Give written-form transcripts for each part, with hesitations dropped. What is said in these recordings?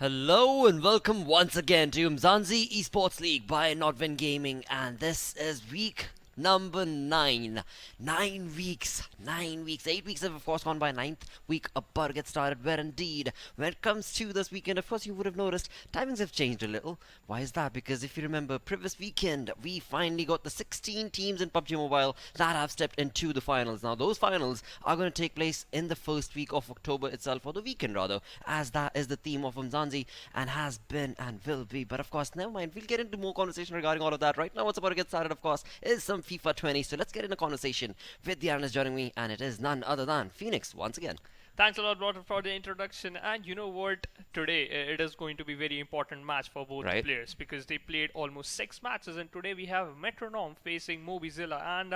Hello and welcome once again to Umzansi Esports League by Nodwin Gaming, and this is week number 9. 9 weeks, 8 weeks have of course gone by. Ninth week about to get started, where indeed when it comes to this weekend, of course you would have noticed timings have changed a little. Why is that? Because if you remember, previous weekend we finally got the 16 teams in PUBG Mobile that have stepped into the finals. Now those finals are going to take place in the first week of October itself, or the weekend rather, as that is the theme of Umzansi and has been and will be. But of course, never mind, we'll get into more conversation regarding all of that. Right now what's about to get started, of course, is some FIFA 20. So let's get in a conversation with the analyst joining me, and it is none other than Phoenix once again. Thanks a lot, Roger, for the introduction. And you know what? Today it is going to be very important match for both Right. players because they played almost 6 matches, and today we have Metronome facing Mobizilla. And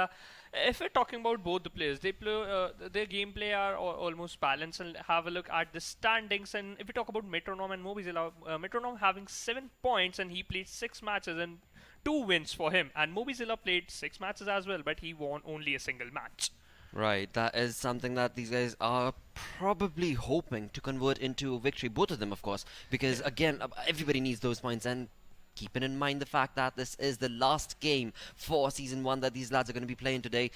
if we're talking about both the players, they play their gameplay are almost balanced. And have a look at the standings. And if we talk about Metronome and Mobizilla, Metronome having 7 points, and he played 6 matches and 2 wins for him. And Mobizilla played 6 matches as well, but he won only a single match. Right, that is something that these guys are probably hoping to convert into a victory, both of them, of course, because again, everybody needs those points. And keeping in mind the fact that this is the last game for season 1 that these lads are going to be playing today,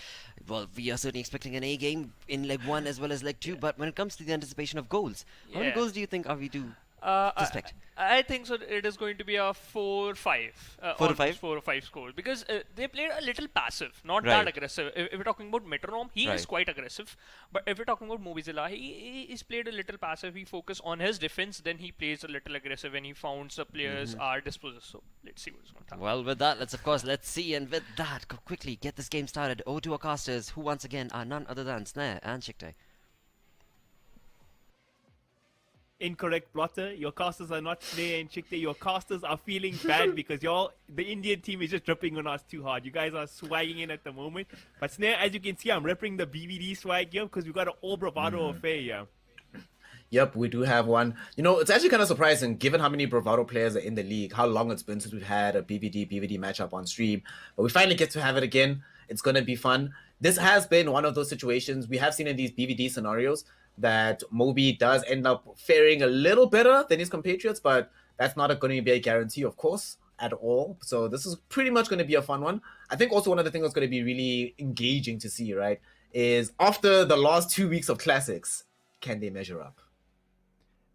well, we are certainly expecting an A game in leg 1 as well as leg 2. But when it comes to the anticipation of goals, how many Yeah. goals do you think are we to Uh, suspect? I think so. It is going to be a 4-5, 4 to almost 5? 4 or 5 score because they played a little passive, not Right. that aggressive. If we're talking about Metronome, he is Right. quite aggressive. But if we're talking about Mobizilla, he's played a little passive. He focused on his defense, then he plays a little aggressive, and he founds the players are dispossessed. So let's see what's going to happen. Well, with that, let's see, and with that, quickly get this game started. Over to our casters, who once again are none other than Snare and Shiktai. Incorrect, plotter. Your casters are not Snare and Chikte. Your casters are feeling bad because the Indian team is just dripping on us too hard. You guys are swagging in at the moment. But Snare, as you can see, I'm repping the BVD swag here because we've got an all bravado affair here. Yep, we do have one. You know, it's actually kind of surprising given how many Bravado players are in the league, how long it's been since we've had a BVD matchup on stream. But we finally get to have it again. It's going to be fun. This has been one of those situations we have seen in these BVD scenarios that Mobi does end up faring a little better than his compatriots, but that's not going to be a guarantee, of course, at all. So this is pretty much going to be a fun one. I think also one of the things that's going to be really engaging to see, right, is after the last 2 weeks of classics, can they measure up?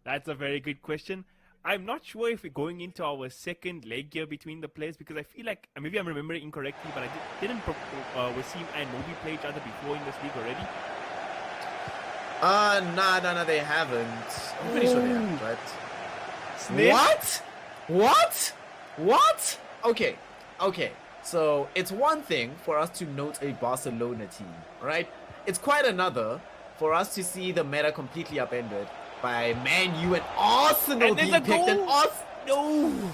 That's a very good question. I'm not sure if we're going into our second leg here between the players because I feel like maybe I'm remembering incorrectly, but didn't Wasim and Mobi play each other before in this league already? Nah, they haven't. I'm pretty sure they haven't, right? Snare? What? Okay. So it's one thing for us to note a Barcelona team, right? It's quite another for us to see the meta completely upended by Man U and Arsenal And there's being a picked. And goal! No!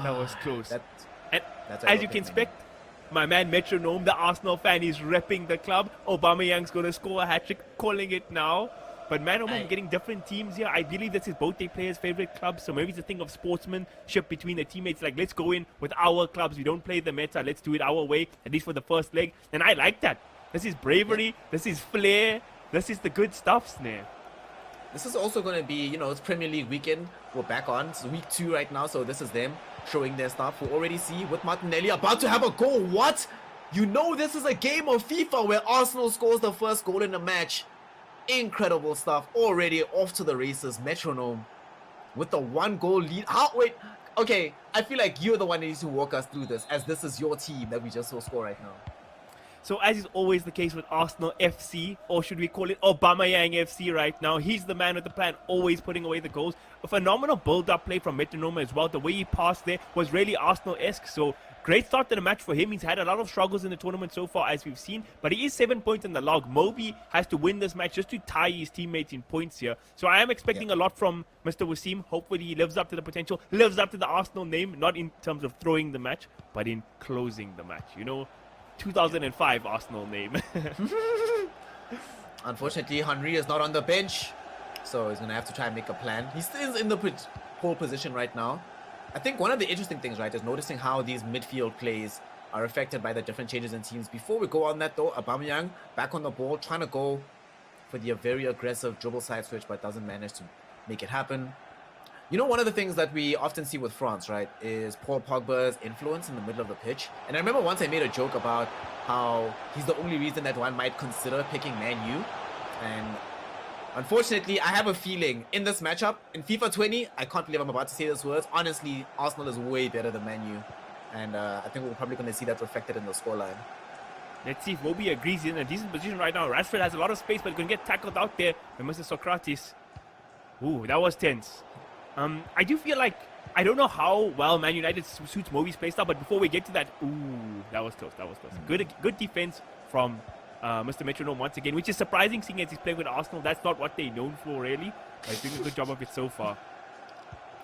That was close. And That's as you can expect, my man Metronome, the Arsenal fan, is repping the club. Aubameyang's going to score a hat-trick, calling it now. But man, I'm getting different teams here. I believe this is both their players' favorite clubs. So maybe it's a thing of sportsmanship between the teammates. Like, let's go in with our clubs. We don't play the meta. Let's do it our way, at least for the first leg. And I like that. This is bravery. This is flair. This is the good stuff, Snare. This is also going to be, it's Premier League weekend. We're back on. It's week 2 right now, so this is them showing their stuff. We already see with Martinelli about to have a goal. What? This is a game of FIFA where Arsenal scores the first goal in the match. Incredible stuff. Already off to the races. Metronome with the 1-goal lead. Wait. Okay, I feel like you're the one that needs to walk us through this, as this is your team that we just saw score right now. So as is always the case with Arsenal FC, or should we call it Aubameyang FC right now, he's the man with the plan, always putting away the goals. A phenomenal build-up play from Metronome as well. The way he passed there was really Arsenal-esque. So great start to the match for him. He's had a lot of struggles in the tournament so far, as we've seen, but he is 7 points in the log. Mobi has to win this match just to tie his teammates in points here. So I am expecting a lot from Mr. Wasim. Hopefully he lives up to the potential, lives up to the Arsenal name, not in terms of throwing the match, but in closing the match. 2005 Arsenal name. Unfortunately, Henry is not on the bench, so he's going to have to try and make a plan. He still is in the pole position right now. I think one of the interesting things, right, is noticing how these midfield plays are affected by the different changes in teams. Before we go on that, though, Aubameyang back on the ball, trying to go for the very aggressive dribble side switch, but doesn't manage to make it happen. You know, one of the things that we often see with France, right, is Paul Pogba's influence in the middle of the pitch. And I remember once I made a joke about how he's the only reason that one might consider picking Man U. And unfortunately, I have a feeling in this matchup, in FIFA 20, I can't believe I'm about to say these words. Honestly, Arsenal is way better than Man U. And I think we're probably going to see that reflected in the scoreline. Let's see if Mobi agrees. He's in a decent position right now. Rashford has a lot of space, but he's going to get tackled out there by Mr. Socrates. Ooh, that was tense. I do feel like, I don't know how well Man United suits Mobi's playstyle, but before we get to that, ooh, that was close, that was close. Good defense from Mr. Metronome once again, which is surprising seeing as he's playing with Arsenal. That's not what they're known for, really. But he's doing a good job of it so far.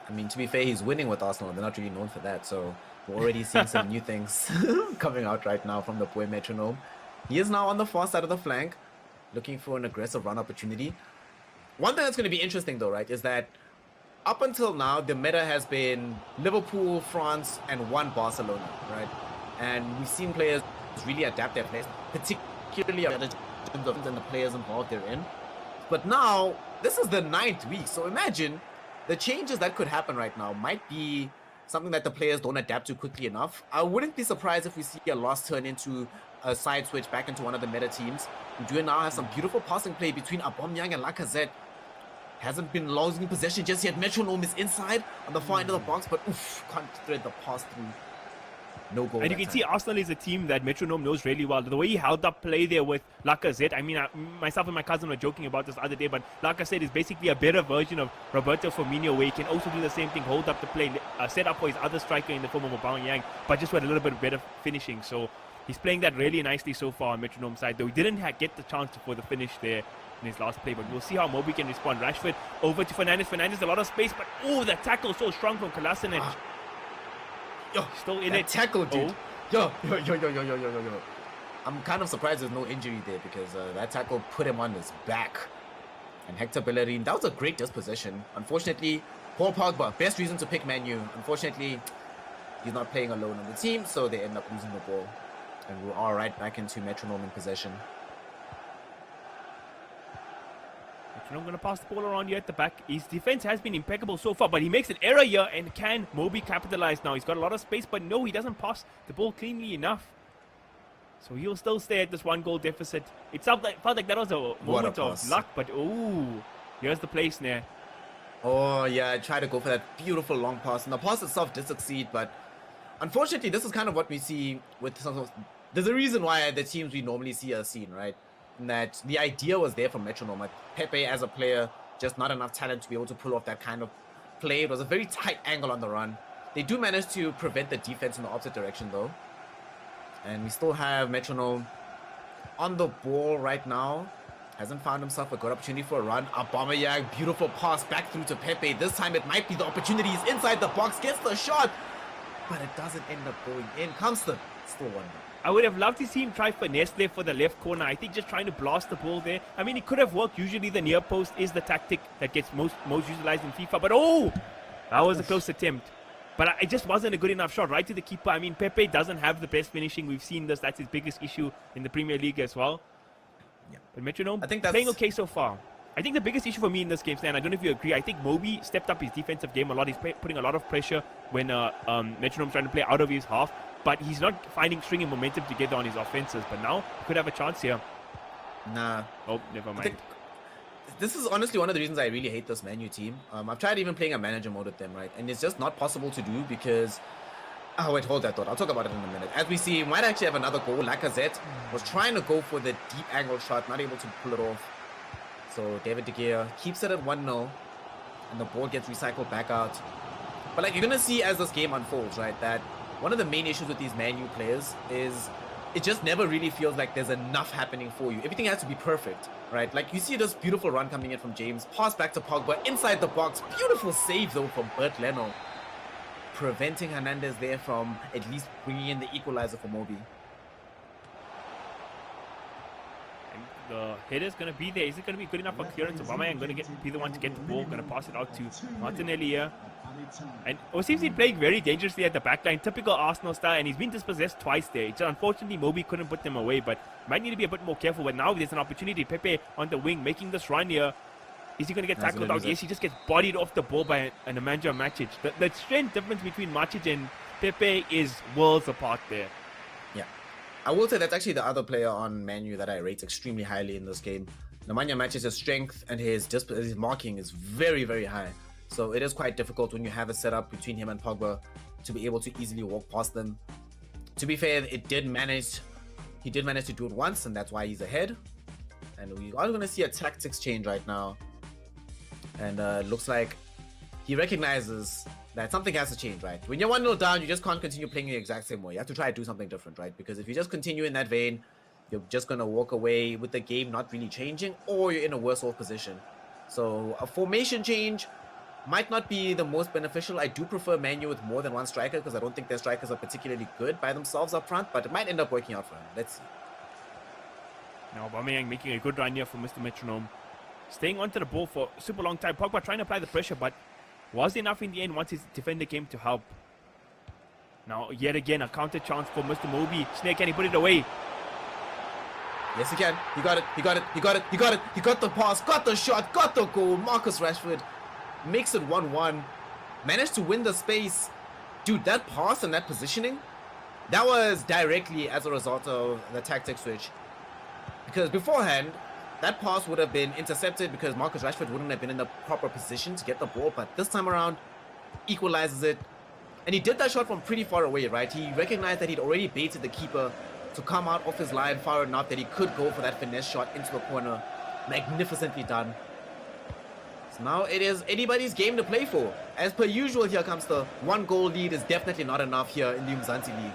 I mean, to be fair, he's winning with Arsenal. They're not really known for that, so we're already seeing some new things coming out right now from the boy Metronome. He is now on the far side of the flank, looking for an aggressive run opportunity. One thing that's going to be interesting, though, right, is that up until now, the meta has been Liverpool, France, and one Barcelona, right? And we've seen players really adapt their plays, particularly in the players involved therein. But now, this is the 9th week, so imagine the changes that could happen right now might be something that the players don't adapt to quickly enough. I wouldn't be surprised if we see a loss turn into a side switch back into one of the meta teams. We do now have some beautiful passing play between Aubameyang and Lacazette. Hasn't been losing possession just yet. Metronome is inside on the far end of the box, but oof, can't thread the pass through. No goal. And you can see Arsenal is a team that Metronome knows really well. The way he held up play there with Lacazette, I mean, myself and my cousin were joking about this the other day, but Lacazette is basically a better version of Roberto Firmino, where he can also do the same thing, hold up the play, set up for his other striker in the form of Aubameyang, but just with a little bit better finishing. So he's playing that really nicely so far on Metronome's side, though he didn't get the chance for the finish there in his last play, but we'll see how Mobi can respond. Rashford over to Fernandes. Fernandes, a lot of space, but oh, the tackle so strong from Kolasinac. Yo, still in that it. Tackle, dude. Oh. Yo. I'm kind of surprised there's no injury there because that tackle put him on his back. And Hector Bellerin, that was a great dispossession. Unfortunately, Paul Pogba, best reason to pick Man U. Unfortunately, he's not playing alone on the team, so they end up losing the ball. And we are right back into Metronome in possession. I'm going to pass the ball around here at the back. His defense has been impeccable so far, but he makes an error here, and can Mobi capitalize now? He's got a lot of space, but no, he doesn't pass the ball cleanly enough. So he'll still stay at this 1-goal deficit. It felt like that was a moment of luck, but oh, here's the play snare. Oh, yeah, I tried to go for that beautiful long pass, and the pass itself did succeed, but unfortunately, this is kind of what we see with some. There's a reason why the teams we normally see are seen, right? And that the idea was there from Metronome. Like Pepe as a player, just not enough talent to be able to pull off that kind of play. It was a very tight angle on the run. They do manage to prevent the defense in the opposite direction, though. And we still have Metronome on the ball right now. Hasn't found himself a good opportunity for a run. Aubameyang, beautiful pass back through to Pepe. This time it might be the opportunity. He's inside the box, gets the shot, but it doesn't end up going in. Comes the still 1-0. I would have loved to see him try finesse there for the left corner. I think just trying to blast the ball there. I mean, it could have worked. Usually the near post is the tactic that gets most utilized in FIFA. But oh, that was a close attempt. But it just wasn't a good enough shot right to the keeper. I mean, Pepe doesn't have the best finishing. We've seen this. That's his biggest issue in the Premier League as well. Yeah. But Metronome, I think that's playing okay so far. I think the biggest issue for me in this game, Stan, I don't know if you agree, I think Mobi stepped up his defensive game a lot. He's putting a lot of pressure when Metronome's trying to play out of his half. But he's not stringing momentum together on his offenses. But now, he could have a chance here. Nah. Oh, never mind. This is honestly one of the reasons I really hate this Man U team. I've tried even playing a manager mode with them, right? And it's just not possible to do because... Oh, wait, hold that thought. I'll talk about it in a minute. As we see, might actually have another goal. Lacazette was trying to go for the deep angle shot, not able to pull it off. So David De Gea keeps it at 1-0. And the ball gets recycled back out. But like you're going to see as this game unfolds, right, that one of the main issues with these Man U players is it just never really feels like there's enough happening for you. Everything has to be perfect, right? Like you see this beautiful run coming in from James, pass back to Pogba, inside the box, beautiful save though from Bert Leno, preventing Hernandez there from at least bringing in the equalizer for Mobi. The header's going to be there. Is it going to be good enough for clearance? Aubameyang going to be the one to get the ball, going to pass it out to Martinelli here. And Osif's playing very dangerously at the back line, typical Arsenal style, and he's been dispossessed twice there. It's unfortunately, Mobi couldn't put them away, but might need to be a bit more careful. But now there's an opportunity. Pepe on the wing, making this run here. Is he going to get No, he's tackled gonna out? lose it. Yes, he just gets bodied off the ball by an Nemanja Matic. The strength difference between Matic and Pepe is worlds apart there. Yeah. I will say that's actually the other player on Manu that I rate extremely highly in this game. Nemanja Matic's strength and his marking is very, very high. So it is quite difficult when you have a setup between him and Pogba to be able to easily walk past them. To be fair, he did manage to do it once, and that's why he's ahead. And we are going to see a tactics change right now. And looks like he recognizes that something has to change, right? When you're 1-0 down, you just can't continue playing the exact same way. You have to try to do something different, right? Because if you just continue in that vein, you're just going to walk away with the game not really changing, or you're in a worse off position. So a formation change might not be the most beneficial. I do prefer Manu with more than one striker because I don't think their strikers are particularly good by themselves up front, but it might end up working out for him. Let's see. Now Aubameyang making a good run here for Mr. Metronome. Staying onto the ball for a super long time. Pogba trying to apply the pressure, but was enough in the end once his defender came to help. Now, yet again, a counter chance for Mr. Mobi. Snake, can he put it away? Yes, he can. He got it. He got it. He got it. He got it. He got the pass, got the shot, got the goal. Marcus Rashford makes it 1-1. Managed to win the space. Dude, that pass and that positioning, that was directly as a result of the tactic switch. Because beforehand, that pass would have been intercepted because Marcus Rashford wouldn't have been in the proper position to get the ball. But this time around, equalizes it. And he did that shot from pretty far away, right? He recognized that he'd already baited the keeper to come out off his line far enough that he could go for that finesse shot into the corner. Magnificently done. So now it is anybody's game to play for. As per usual, here comes the 1-goal lead is definitely not enough here in the UMZANSI League.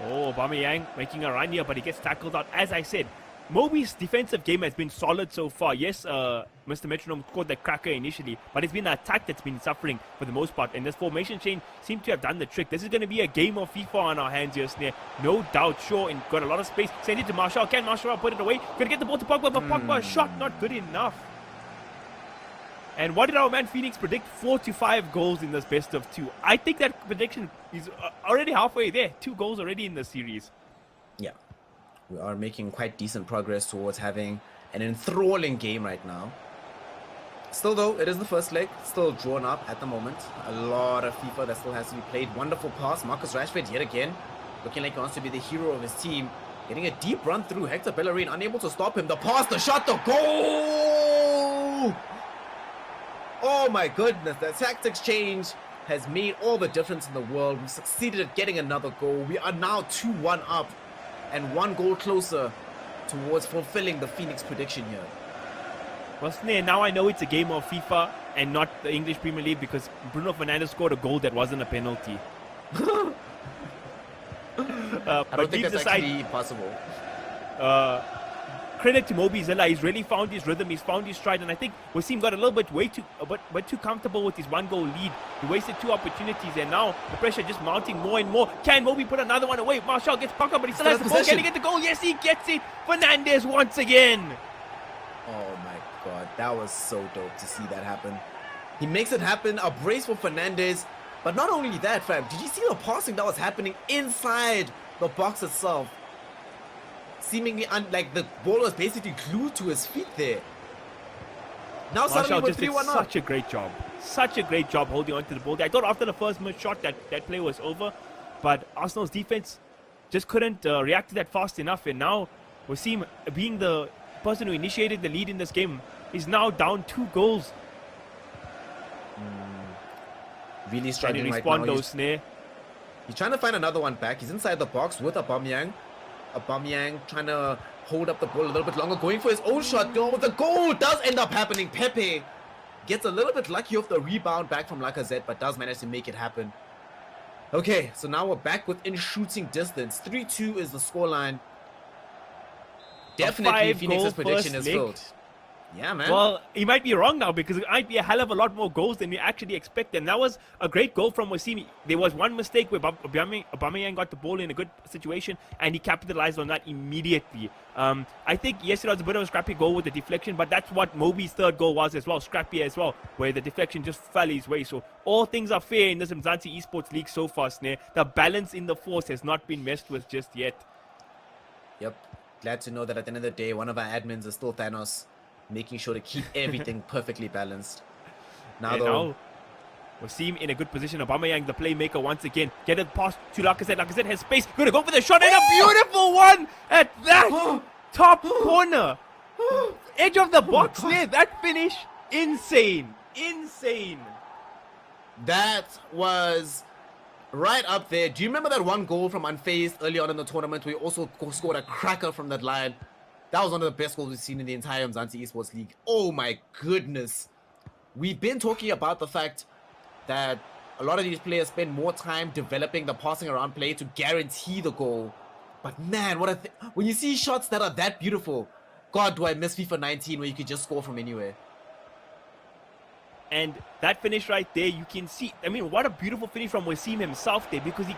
Oh, Aubameyang making a run here, but he gets tackled out. As I said, Mobi's defensive game has been solid so far. Yes, Mr. Metronome scored the cracker initially, but it's been the attack that's been suffering for the most part. And this formation change seemed to have done the trick. This is going to be a game of FIFA on our hands here, Snare. No doubt, sure, and got a lot of space. Send it to Marshall. Can Marshall put it away? Going to get the ball to Pogba, but Pogba shot not good enough. And what did our man Phoenix predict? 4 to 5 goals in this best of 2. I think that prediction is already halfway there. 2 goals already in the series. Yeah. We are making quite decent progress towards having an enthralling game right now. Still though, it is the first leg, still drawn up at the moment. A lot of FIFA that still has to be played. Wonderful pass, Marcus Rashford yet again, looking like he wants to be the hero of his team. Getting a deep run through, Hector Bellerin unable to stop him. The pass, the shot, the goal! Oh my goodness, the tactics change has made all the difference in the world. We succeeded at getting another goal. We are now 2-1 up and 1 goal closer towards fulfilling the Phoenix prediction here. Well, Snare, now I know it's a game of FIFA and not the English Premier League because Bruno Fernandes scored a goal that wasn't a penalty. I don't think that's actually possible. Credit to Mobi Zilla. He's really found his rhythm. He's found his stride, and I think Wasim got a little bit way too comfortable with his 1-goal lead. He wasted 2 opportunities, and now the pressure just mounting more and more. Can Mobi put another one away? Marshall gets pucked up, but he still has the ball. Can he get the goal? Yes, he gets it. Fernandes once again. Oh my god, that was so dope to see that happen. He makes it happen. A brace for Fernandes. But not only that, fam, did you see the passing that was happening inside the box itself? Seemingly like the ball was basically glued to his feet there. Now suddenly we're 3-1 up. Such a great job. Such a great job holding on to the ball. I thought after the first shot that play was over, but Arsenal's defense just couldn't react to that fast enough. And now Wasim, being the person who initiated the lead in this game, is now down 2 goals. Really struggling right now. He's trying to find another one back. He's inside the box with Aubameyang. Aubameyang trying to hold up the ball a little bit longer, going for his own shot. No, the goal does end up happening. Pepe gets a little bit lucky off the rebound back from Lacazette, but does manage to make it happen. Okay, so now we're back within shooting distance. 3-2 is the scoreline. Definitely Phoenix's prediction is filled. Yeah, man. Well, he might be wrong now because it might be a hell of a lot more goals than we actually expected. And that was a great goal from Wasim. There was one mistake where Aubameyang got the ball in a good situation and he capitalized on that immediately. I think, yes, it was a bit of a scrappy goal with the deflection, but that's what Mobi's third goal was as well, scrappy as well, where the deflection just fell his way. So all things are fair in this UMZANSI Esports League so far, Snare. The balance in the force has not been messed with just yet. Yep. Glad to know that at the end of the day, one of our admins is still Thanos. making sure to keep everything perfectly balanced. Now And though, now, Wasim in a good position. Aubameyang, the playmaker, once again. Get it past to Lacazette. Lacazette has space. Gonna go for the shot, and a beautiful one at that top corner. Edge of the box there. That finish, insane. Insane. that was right up there. Do you remember that one goal from Unfazed early on in the tournament? We also scored a cracker from that line. That was one of the best goals we've seen in the entire Umzansi Esports League. Oh my goodness. We've been talking about the fact that a lot of these players spend more time developing the passing around play to guarantee the goal. But man, when you see shots that are that beautiful, God, do I miss FIFA 19 where you could just score from anywhere. And that finish right there, you can see. I mean, what a beautiful finish from Wasim himself there, because he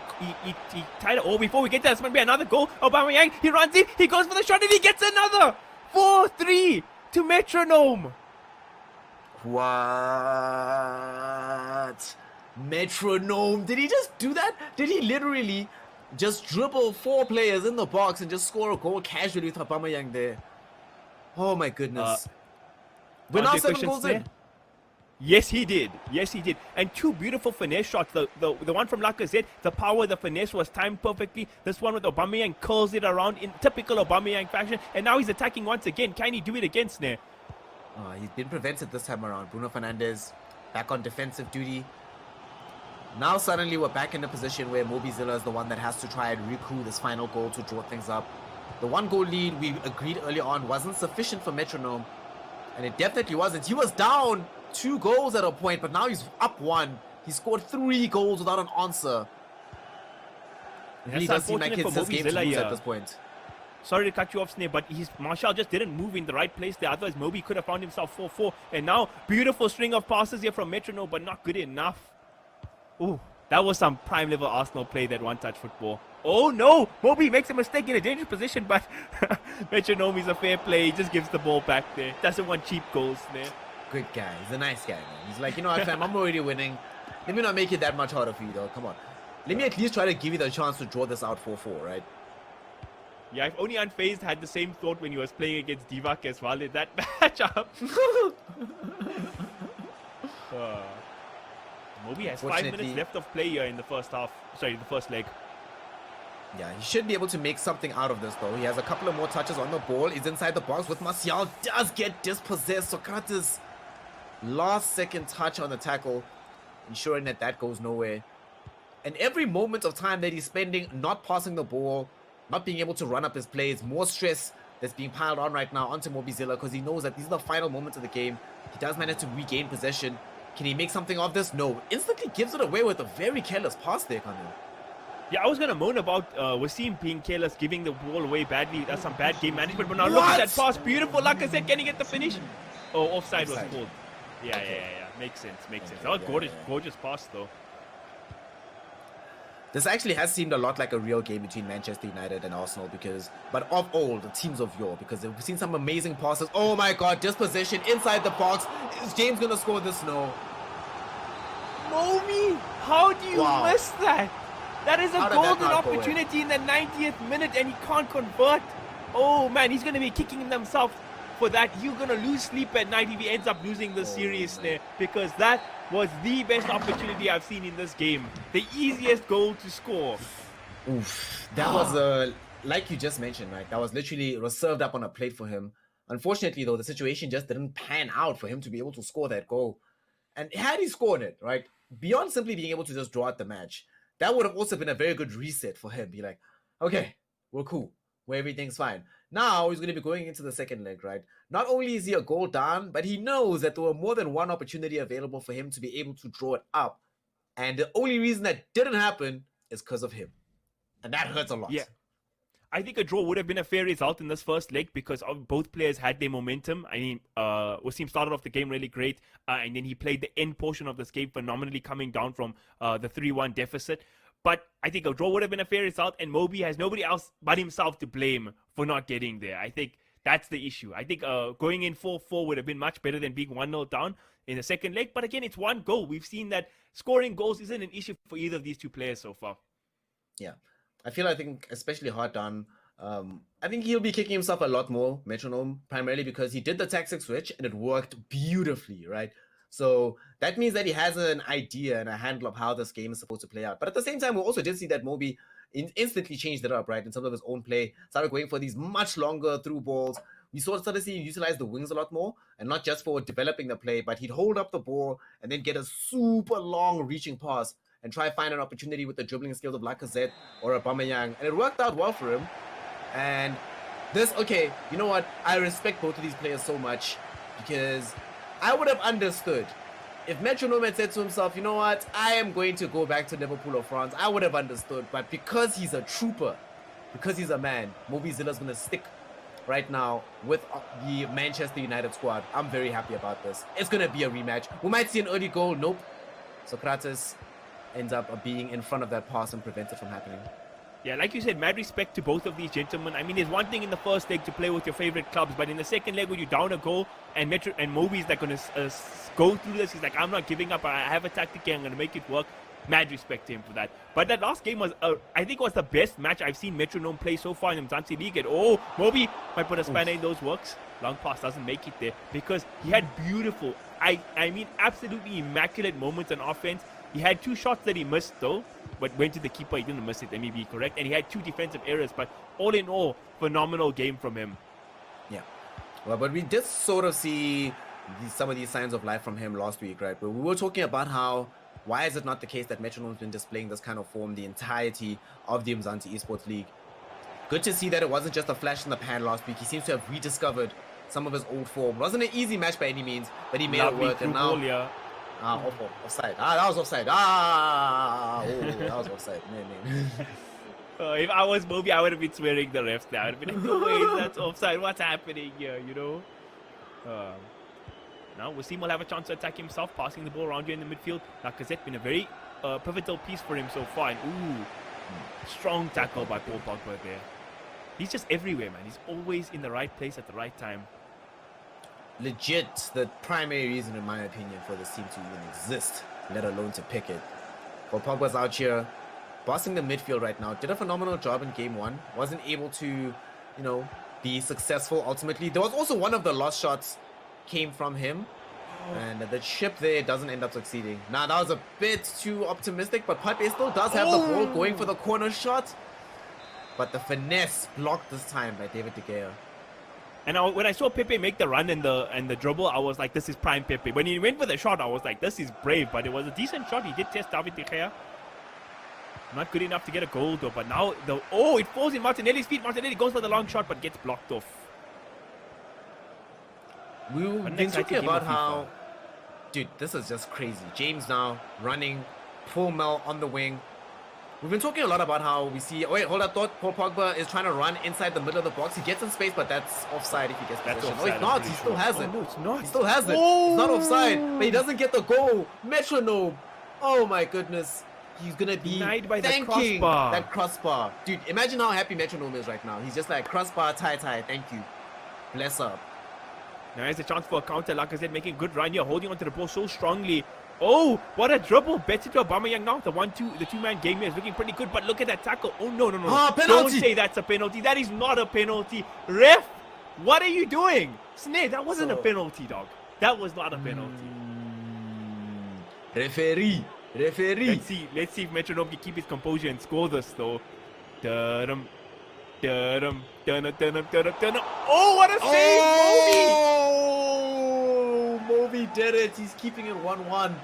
tied it all. Before we get to that, this might be another goal. Aubameyang, he runs in, he goes for the shot, and he gets another 4-3 to Metronome. What? Metronome? Did he just do that? Did he literally just dribble 4 players in the box and just score a goal casually with Aubameyang there? Oh my goodness. We're now 7 goals in. Yes, he did. Yes, he did. And 2 beautiful finesse shots. The one from Lacazette, the power, the finesse was timed perfectly. This one with Aubameyang curls it around in typical Aubameyang fashion. And now he's attacking once again. Can he do it again, Snare? He's been prevented this time around. Bruno Fernandes back on defensive duty. Now suddenly we're back in a position where MOBIZILLA is the one that has to try and recruit this final goal to draw things up. The 1 goal lead we agreed early on wasn't sufficient for Metronome. And it definitely wasn't. He was down 2 goals at a point, but now he's up 1. He scored 3 goals without an answer. It really does seem like it's his game to lose at this point. Sorry to cut you off, Snare, but Marshall just didn't move in the right place there. Otherwise, Mobi could have found himself 4-4. And now, beautiful string of passes here from Metronome, but not good enough. Ooh, that was some prime level Arsenal play, that one-touch football. Oh no! Mobi makes a mistake in a dangerous position, but Metronome is a fair play. He just gives the ball back there. Doesn't want cheap goals there. Good guy. He's a nice guy, man. He's like, you know what, fam, I'm already winning. Let me not make it that much harder for you, though. Come on. Let me at least try to give you the chance to draw this out 4-4, right? Yeah, if only Unfazed had the same thought when he was playing against Divac as well in that matchup. Mobi has 5 minutes left of play here in the first half. Sorry, the first leg. Yeah, he should be able to make something out of this, though. He has a couple of more touches on the ball. He's inside the box with Martial. Does get dispossessed. Socrates' last second touch on the tackle, ensuring that that goes nowhere. And every moment of time that he's spending not passing the ball, not being able to run up his plays, more stress that's being piled on right now onto MOBIZILLA, because he knows that these are the final moments of the game. He does manage to regain possession. Can he make something of this? No. Instantly gives it away with a very careless pass there, Kanu. Yeah, I was going to moan about Wasim being careless, giving the ball away badly. That's some bad game management. But now look at that pass. Beautiful. Like I said, can he get the finish? Oh, offside was called. Yeah. Makes sense. That was gorgeous pass, though. This actually has seemed a lot like a real game between Manchester United and Arsenal, but of old, the teams of yore, because we've seen some amazing passes. Oh my God, dispossession inside the box. Is James going to score this? No. Mobi, how do you miss that? That is a golden opportunity in the 90th minute and he can't convert. Oh man, he's going to be kicking himself for that. You're going to lose sleep at night if he ends up losing the series there, because that was the best opportunity I've seen in this game. The easiest goal to score. Oof. That was, like you just mentioned, right? That was literally served up on a plate for him. Unfortunately, though, the situation just didn't pan out for him to be able to score that goal. And had he scored it, right, beyond simply being able to just draw out the match, that would have also been a very good reset for him. Be like, okay, we're cool. Everything's fine. Now he's going to be going into the second leg, right? Not only is he a goal down, but he knows that there were more than one opportunity available for him to be able to draw it up. And the only reason that didn't happen is because of him. And that hurts a lot. Yeah. I think a draw would have been a fair result in this first leg because both players had their momentum. I mean, Wasim started off the game really great, and then he played the end portion of this game phenomenally, coming down from the 3-1 deficit. But I think a draw would have been a fair result, and Mobi has nobody else but himself to blame for not getting there. I think that's the issue. I think going in 4-4 would have been much better than being 1-0 down in the second leg. But again, it's one goal. We've seen that scoring goals isn't an issue for either of these two players so far. Yeah. I think especially hard done I think he'll be kicking himself a lot more, Metronome, primarily because he did the tactic switch and it worked beautifully, right? So that means that he has an idea and a handle of how this game is supposed to play out. But at the same time, we also did see that Mobi instantly changed it up, right? In terms of his own play, started going for these much longer through balls. We started seeing him utilize the wings a lot more, and not just for developing the play, but he'd hold up the ball and then get a super long reaching pass and try find an opportunity with the dribbling skills of Lacazette or Aubameyang, and it worked out well for him. And this, okay, you know what? I respect both of these players so much because I would have understood if Metronome had said to himself, you know what, I am going to go back to Liverpool or France. I would have understood, but because he's a trooper, because he's a man, MobiZilla's going to stick right now with the Manchester United squad. I'm very happy about this. It's going to be a rematch. We might see an early goal. Nope. Socrates ends up being in front of that pass and prevents it from happening. Yeah, like you said, mad respect to both of these gentlemen. I mean, there's one thing in the first leg to play with your favorite clubs, but in the second leg when you're down a goal and Mobi's like going to go through this, he's like, I'm not giving up. I have a tactic here. I'm going to make it work. Mad respect to him for that. But that last game was, I think, was the best match I've seen Metronome play so far in the UMZANSI League. And Mobi might put a spanner in those works. Long pass doesn't make it there because he had beautiful, I mean, absolutely immaculate moments on offense. He had 2 shots that he missed though, but went to the keeper. He didn't miss it. Let me be correct. And he had 2 defensive errors. But all in all, phenomenal game from him. Yeah. Well, but we did sort of see some of these signs of life from him last week, right? But we were talking about how, why is it not the case that Metronome's been displaying this kind of form the entirety of the Umzansi Esports League? Good to see that it wasn't just a flash in the pan last week. He seems to have rediscovered some of his old form. It wasn't an easy match by any means, but he made it work. And now, offside. That was offside. That was offside. If I was Mobi, I would have been swearing the refs now. I would have been like, no way, that's offside. What's happening here, you know? Now Wasim will have a chance to attack himself, passing the ball around here in the midfield. Lacazette been a very pivotal piece for him so far. And strong tackle by Paul Pogba there. He's just everywhere, man. He's always in the right place at the right time. Legit, the primary reason, in my opinion, for this team to even exist, let alone to pick it. Paul Pogba's out here, bossing the midfield right now. Did a phenomenal job in game 1. Wasn't able to, you know, be successful ultimately. There was also one of the lost shots came from him. And the chip there doesn't end up succeeding. Now, that was a bit too optimistic, but Pepe still does have the ball going for the corner shot. But the finesse blocked this time by David De Gea. And when I saw Pepe make the run and the dribble, I was like, this is prime Pepe. When he went for the shot, I was like, this is brave. But it was a decent shot. He did test David De Gea. Not good enough to get a goal, though. But now, it falls in Martinelli's feet. Martinelli goes for the long shot, but gets blocked off. We've been talking about how... Dude, this is just crazy. James now running, full Mel on the wing. We've been talking a lot about how we see... Oh, wait, hold up. Thought Paul Pogba is trying to run inside the middle of the box. He gets in space, but that's offside if he gets position. Offside, it's not. He still has it. No, it's not. He still has it. It's not offside, but he doesn't get the goal. Metronome. Oh, my goodness. He's going to be denied by thanking that crossbar. Dude, imagine how happy Metronome is right now. He's just like, crossbar, tie, thank you. Bless up. Now here's a chance for a counter. Lacazette making a good run here, holding onto the ball so strongly. Oh, what a dribble. Bets it to Aubameyang now. The 1-2, the 2-man game here is looking pretty good, but look at that tackle. Oh, no. Penalty. Don't say that's a penalty. That is not a penalty. Ref, what are you doing? Snare, that wasn't a penalty, dog. That was not a penalty. Referee. Let's see if Metronome can keep his composure and score this, though. Oh, what a save, Mobi! Oh, Mobi did it. He's keeping it 1-1.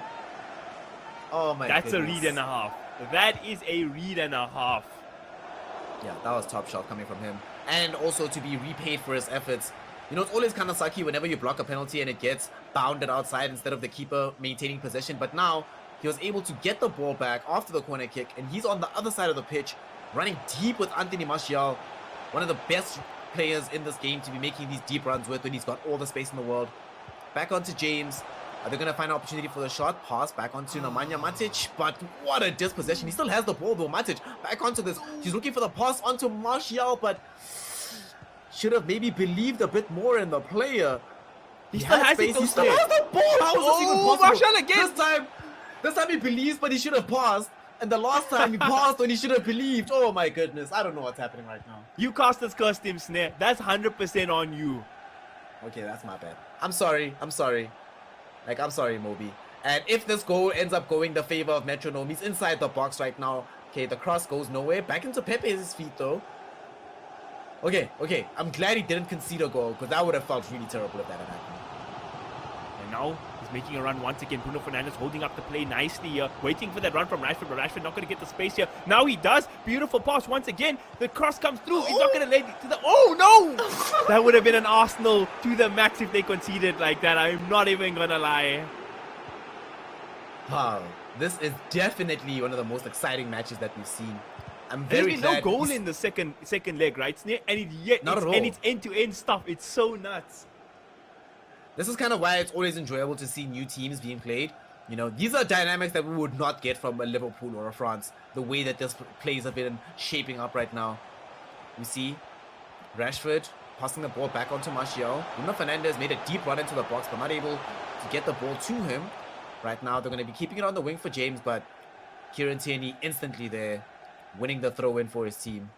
Oh my That's goodness. a read and a half. That is a read and a half. Yeah, that was top shot coming from him. And also to be repaid for his efforts. You know, it's always kind of sucky whenever you block a penalty and it gets bounded outside instead of the keeper maintaining possession. But now he was able to get the ball back after the corner kick, and he's on the other side of the pitch, running deep with Anthony Martial, one of the best players in this game to be making these deep runs with when he's got all the space in the world. Back onto James. Are they going to find an opportunity for the shot? Pass back onto Nemanja Matic, but what a dispossession. He still has the ball though. Matic back onto this. He's looking for the pass onto Martial, but should have maybe believed a bit more in the player. He still has space. He still has the ball. How is this even possible? Martial again. This time he believes, but he should have passed. And the last time he passed when he should have believed. Oh my goodness. I don't know what's happening right now. You cast this cursed him, Snare. That's 100% on you. Okay, that's my bad. I'm sorry. I'm sorry. Like, I'm sorry, Mobi. And if this goal ends up going the favor of Metronome, he's inside the box right now. Okay, the cross goes nowhere. Back into Pepe's feet, though. Okay, okay. I'm glad he didn't concede a goal, because that would have felt really terrible if that had happened. And now he's making a run once again. Bruno Fernandes holding up the play nicely here, waiting for that run from Rashford, but Rashford not going to get the space here. Now he does. Beautiful pass once again. The cross comes through. He's not going to let it to the... Oh, no! That would have been an Arsenal to the max if they conceded like that. I'm not even going to lie. Wow. This is definitely one of the most exciting matches that we've seen. I'm very There's been no glad goal in the second leg, right, Snare? And it's end-to-end stuff. It's so nuts. This is kind of why it's always enjoyable to see new teams being played. You know, these are dynamics that we would not get from a Liverpool or a France. The way that this plays have been shaping up right now. You see Rashford passing the ball back onto Martial. Bruno Fernandes made a deep run into the box, but not able to get the ball to him. Right now, they're going to be keeping it on the wing for James, but Kieran Tierney instantly there, winning the throw-in for his team.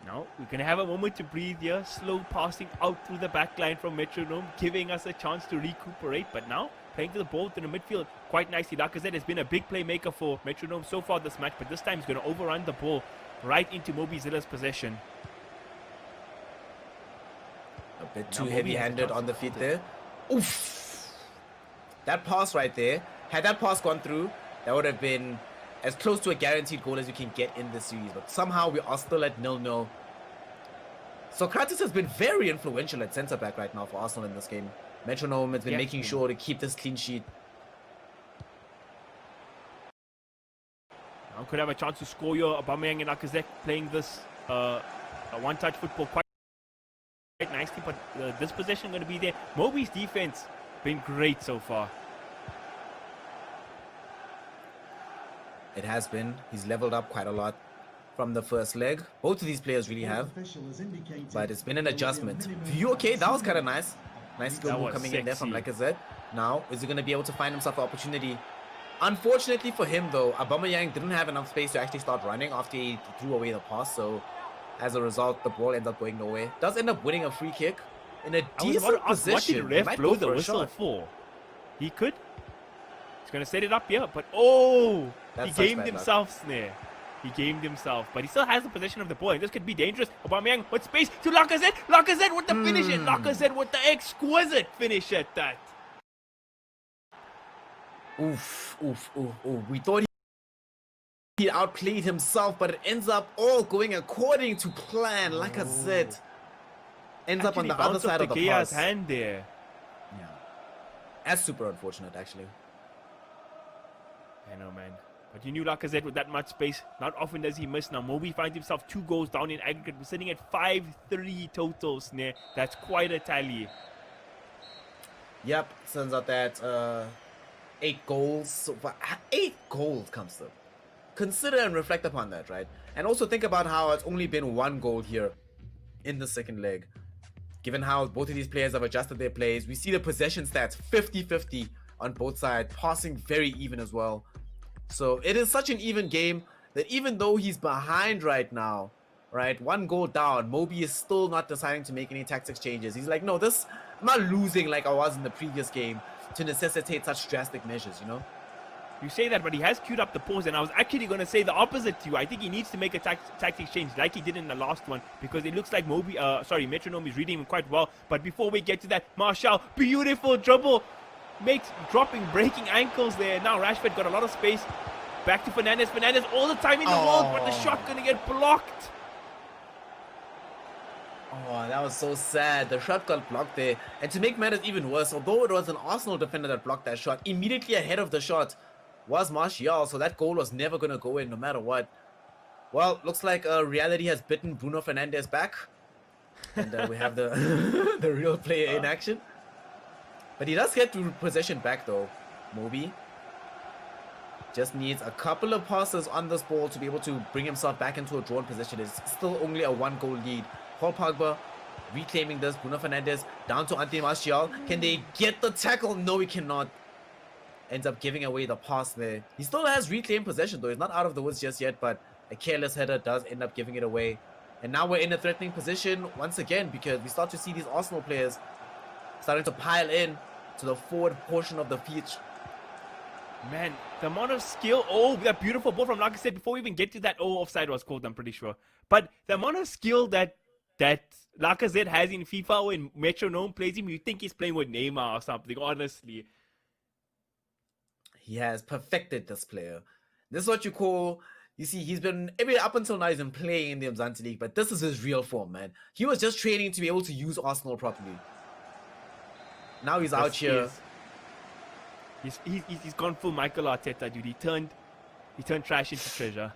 Now, we're going to have a moment to breathe here. Slow passing out through the back line from Metronome, giving us a chance to recuperate. But now, playing to the ball in the midfield quite nicely. Lacazette has been a big playmaker for Metronome so far this match, but this time he's going to overrun the ball right into Mobizilla's possession. A bit too heavy-handed on the feet there. Oof! That pass right there, had that pass gone through, that would have been as close to a guaranteed goal as you can get in this series. But somehow we are still at 0-0. Socrates has been very influential at centre-back right now for Arsenal in this game. Metronome has been making sure to keep this clean sheet. Now could have a chance to score here. Aubameyang and Lacazette playing this one-touch football quite nicely, but this possession going to be there. Mobi's defense been great so far. It has been. He's leveled up quite a lot from the first leg. Both of these players really have. But it's been an adjustment. View, okay, that was kind of nice. Nice skill move coming in there from Lacazette. Now, is he going to be able to find himself an opportunity? Unfortunately for him, though, Aubameyang didn't have enough space to actually start running after he threw away the pass. So, as a result, the ball ends up going nowhere. Does end up winning a free kick in a decent position. What did Ref blow the whistle for? He could. He's going to set it up here, but oh! He gamed himself, Snare. He gamed himself, but he still has the possession of the ball, and this could be dangerous. Aubameyang with space to Lacazette. Lacazette with the finish it. Lacazette with the exquisite finish at that. Oof, oof, oof, oof. We thought he outplayed himself, but it ends up all going according to plan. Lacazette ends up on the other side of the pass. Hand there. Yeah. That's super unfortunate, actually. I know, man. But you knew Lacazette with that much space. Not often does he miss. Now Mobi finds himself 2 goals down in aggregate. We're sitting at 5-3 total, Snare. That's quite a tally. Yep, turns out that 8 goals. So far. 8 goals comes through. Consider and reflect upon that, right? And also think about how it's only been 1 goal here in the second leg. Given how both of these players have adjusted their plays, we see the possession stats 50-50 on both sides, passing very even as well. So it is such an even game that even though he's behind right now, right, 1 goal down, Mobi is still not deciding to make any tactics changes. He's like, no, I'm not losing like I was in the previous game to necessitate such drastic measures, you know? You say that, but he has queued up the pause, and I was actually going to say the opposite to you. I think he needs to make a tactics change like he did in the last one, because it looks like Metronome is reading him quite well. But before we get to that, Martial, beautiful dribble. Breaking ankles there. Now Rashford got a lot of space. Back to Fernandes. Fernandes all the time in the world, but the shot gonna get blocked. Oh, that was so sad. The shot got blocked there. And to make matters even worse, although it was an Arsenal defender that blocked that shot, immediately ahead of the shot was Martial, so that goal was never gonna go in no matter what. Well, looks like reality has bitten Bruno Fernandes back. And we have the the real player in action. But he does get to possession back though. Mobi just needs a couple of passes on this ball to be able to bring himself back into a drawn position. It's still only a 1-goal lead. Paul Pogba reclaiming this. Bruno Fernandes down to Ante Martial. Can they get the tackle? No, he cannot. ends up giving away the pass there. He still has reclaimed possession though. He's not out of the woods just yet, but a careless header does end up giving it away. And now we're in a threatening position once again because we start to see these Arsenal players starting to pile in to the forward portion of the pitch. Man, the amount of skill. Oh, that beautiful ball from, like I said, before we even get to that, offside was called, I'm pretty sure. But the amount of skill that Lacazette has in FIFA when Metronome plays him, you think he's playing with Neymar or something, honestly. He has perfected this player. This is what you call, you see, he's been, up until now, he's been playing in the Umzansi League, but this is his real form, man. He was just training to be able to use Arsenal properly. Now he's out here. He's gone full Michael Arteta, dude. He turned trash into treasure.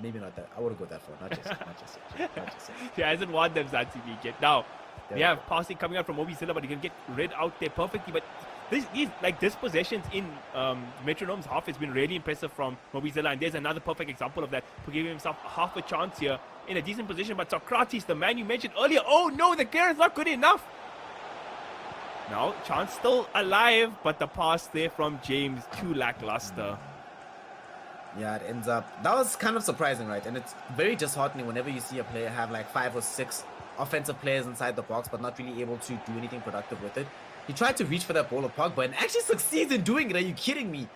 Maybe not that. I wouldn't go that far. Not just yet. He hasn't won the Umzansi League yet. Now, we have passing coming out from Mobi, but he can get read out there perfectly. But this possessions in Metronome's half has been really impressive from Mobi, and there's another perfect example of that for giving himself half a chance here in a decent position. But Socrates, the man you mentioned earlier, oh no, the clearance not good enough. Now, chance still alive, but the pass there from James, too lackluster. Yeah, it ends up... That was kind of surprising, right? And it's very disheartening whenever you see a player have like 5 or 6 offensive players inside the box, but not really able to do anything productive with it. He tried to reach for that ball of Pogba and actually succeeds in doing it. Are you kidding me?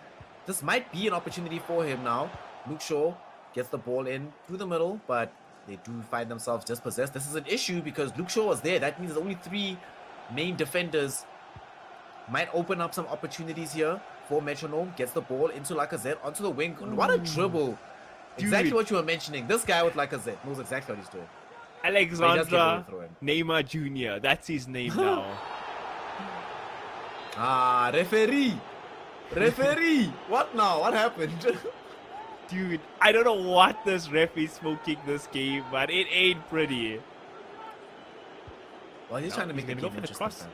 This might be an opportunity for him now. Luke Shaw gets the ball in through the middle, but they do find themselves dispossessed. This is an issue because Luke Shaw was there. That means there's only 3 main defenders. Might open up some opportunities here for Metronome. Gets the ball into Lacazette onto the wing. What a dribble. Dude. Exactly what you were mentioning. This guy with Lacazette knows exactly what he's doing. Alexandra Neymar Jr. That's his name now. Referee. Referee. What now? What happened? Dude, I don't know what this ref is smoking this game, but it ain't pretty. Well, he's trying to make the game interesting.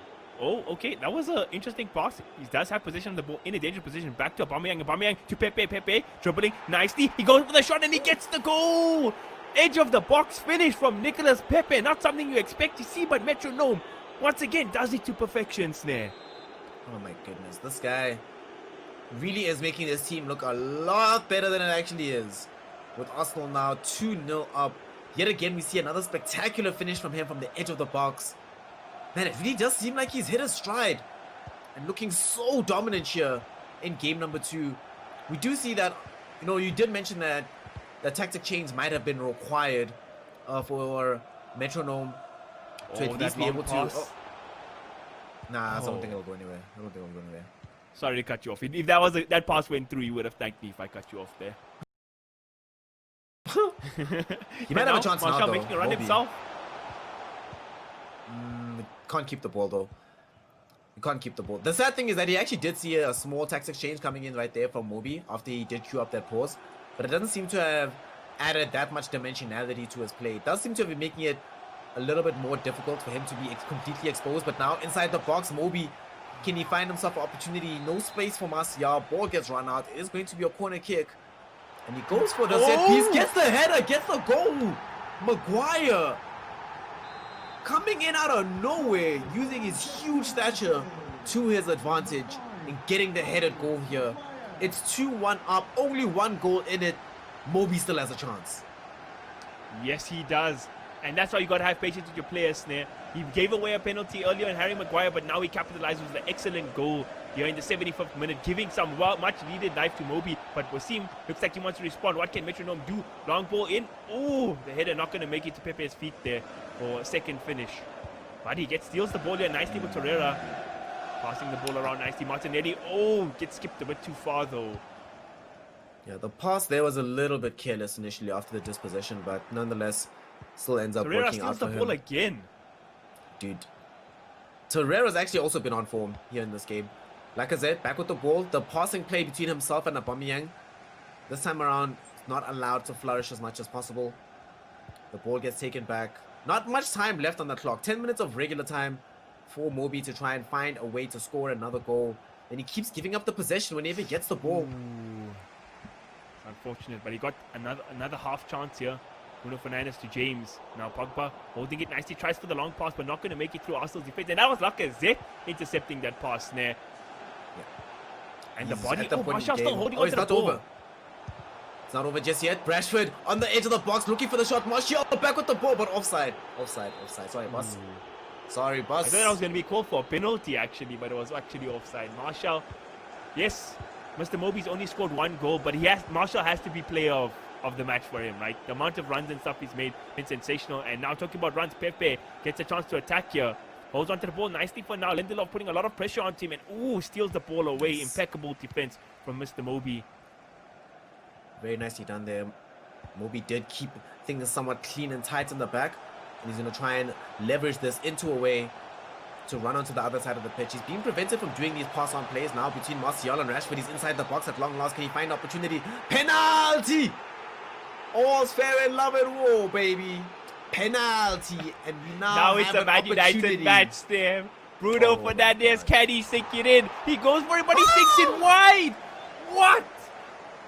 Oh, okay. That was an interesting pass. He does have possession of the ball in a dangerous position. Back to Aubameyang. Aubameyang to Pepe. Pepe dribbling nicely. He goes for the shot and he gets the goal. Edge of the box finish from Nicolas Pepe. Not something you expect to see, but Metronome once again does it to perfection, Snare. Oh my goodness. This guy really is making this team look a lot better than it actually is. With Arsenal now 2-0 up. Yet again, we see another spectacular finish from him from the edge of the box. Man, it really does seem like he's hit his stride and looking so dominant here in game number 2. We do see that, you did mention that the tactic change might have been required for Metronome to at least be able to... Nah, I don't think it'll go anywhere. Sorry to cut you off. If that pass went through, you would have thanked me if I cut you off there. He might have a chance now, though. Making a run himself. Can't keep the ball though. You can't keep the ball. The sad thing is that he actually did see a small tactics change coming in right there from Mobi after he did queue up that pause, but it doesn't seem to have added that much dimensionality to his play. It does seem to be making it a little bit more difficult for him to be completely exposed. But now inside the box, Mobi, can he find himself an opportunity? No space for Marcia. Ball gets run out. It is going to be a corner kick, and he goes for the set piece. Gets the header. Gets the goal. Maguire. Coming in out of nowhere, using his huge stature to his advantage and getting the headed goal here. It's 2-1 up, only 1 goal in it. Mobi still has a chance. Yes, he does. And that's why you got to have patience with your players, Snare. He gave away a penalty earlier in Harry Maguire, but now he capitalized with an excellent goal here in the 75th minute, giving some much needed life to Mobi. But Wasim looks like he wants to respond. What can Metronome do? Long ball in. Oh, the header not going to make it to Pepe's feet there for a second finish. But he steals the ball here nicely with Torreira. Passing the ball around nicely. Martinelli, gets skipped a bit too far though. Yeah, the pass there was a little bit careless initially after the dispossession, but nonetheless, still ends up Torreira working out for him. steals the ball again. Dude. Torreira's actually also been on form here in this game. Like I said, back with the ball. The passing play between himself and Aubameyang. This time around, not allowed to flourish as much as possible. The ball gets taken back. Not much time left on the clock. 10 minutes of regular time for Mobi to try and find a way to score another goal. And he keeps giving up the possession whenever he gets the ball. Ooh. Unfortunate, but he got another half chance here. Bruno Fernandes to James. Now Pogba holding it nicely, tries for the long pass, but not going to make it through Arsenal's defense. And that was Lacazette intercepting that pass there. And He's the body. at the Oh, point in Martial the still game. holding Oh, on it's to the not ball. over. It's not over just yet. Rashford on the edge of the box looking for the shot. Martial back with the ball, but offside. Offside. Sorry, boss. Sorry, boss. I thought that was going to be called for a penalty actually, but it was actually offside. Martial, yes, Mr. Mobi's only scored 1 goal, but Martial has to be player of the match for him, right? The amount of runs and stuff he's made been sensational. And now talking about runs, Pepe gets a chance to attack here. Holds onto the ball nicely for now. Lindelof putting a lot of pressure onto him and steals the ball away. Yes. Impeccable defense from Mr. Mobi. Very nicely done there. Mobi did keep things somewhat clean and tight in the back. And he's going to try and leverage this into a way to run onto the other side of the pitch. He's being prevented from doing these pass-on plays now between Martial and Rashford. He's inside the box at long last. Can he find opportunity? Penalty! All's fair in love and war, baby. Penalty. And we now It's have a an Man United opportunity. match there. Bruno Oh, Fernandes, God. can he sink it in? He goes for it, but he sinks it wide. What?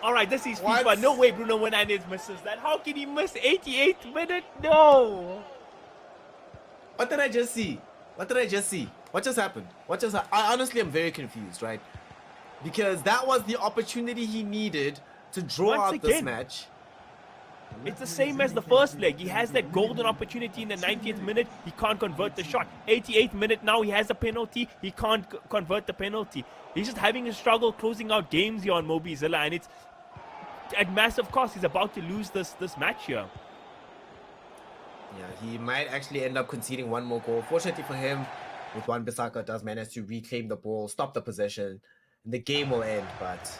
All right, this is What? FIFA. No way Bruno Fernandes misses that. How can he miss 88th minute? No. What did I just see? What just happened? I honestly am very confused, right? Because that was the opportunity he needed to draw Once out this again. match. It's the same as the first leg. He has that golden opportunity in the 90th minute. He can't convert the shot. 88th minute now, he has a penalty. He can't convert the penalty. He's just having a struggle closing out games here on Mobizilla, and it's at massive cost. He's about to lose this match here. Yeah, he might actually end up conceding 1 more goal. Fortunately for him, with Wan-Bissaka does manage to reclaim the ball, stop the possession, and the game will end. But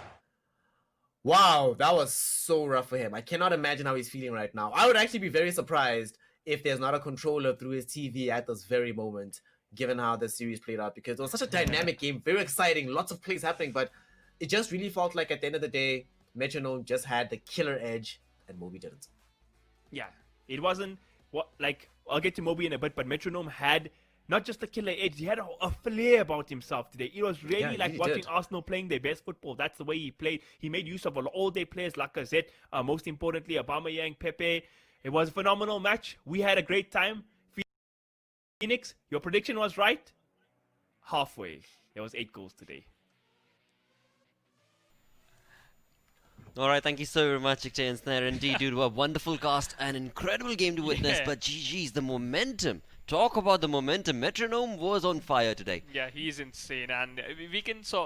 wow, that was so rough for him. I cannot imagine how he's feeling right now. I would actually be very surprised if there's not a controller through his TV at this very moment, given how the series played out, because it was such a dynamic game, very exciting, lots of plays happening, but it just really felt like at the end of the day, Metronome just had the killer edge, and Mobi didn't. Yeah, it wasn't I'll get to Mobi in a bit, but Metronome had not just the killer edge, he had a flair about himself today. It was really Yeah, he like really watching did. Arsenal playing their best football. That's the way he played. He made use of all their players, Lacazette, most importantly, Aubameyang, Pepe. It was a phenomenal match. We had a great time. Phoenix, your prediction was right. Halfway. There was 8 goals today. All right, thank you so very much, Ikche Snare. Indeed, dude, a wonderful cast, an incredible game to witness. Yeah. But GG's, the momentum. Talk about the momentum. Metronome was on fire today. Yeah, he's insane, and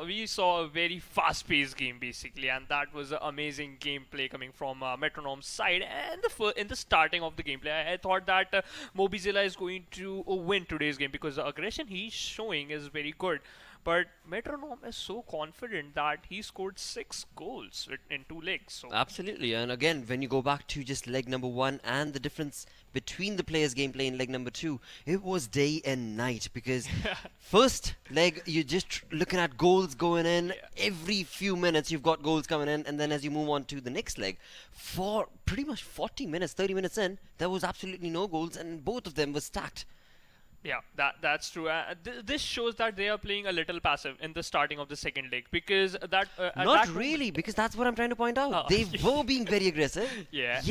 we saw a very fast-paced game basically, and that was an amazing gameplay coming from Metronome's side. And in the starting of the gameplay, I thought that Mobizilla is going to win today's game because the aggression he's showing is very good. But Metronome is so confident that he scored 6 goals in 2 legs. So Absolutely, and again, when you go back to just leg number 1 and the difference between the players' gameplay in leg number 2, it was day and night, because first leg you're just looking at goals going in. Every few minutes you've got goals coming in, and then as you move on to the next leg, for pretty much 40 minutes, 30 minutes in, there was absolutely no goals, and both of them were stacked. yeah, that's true. This shows that they are playing a little passive in the starting of the second leg because that at Not that really, because that's what I'm trying to point out. Oh. They were being very aggressive. Yeah.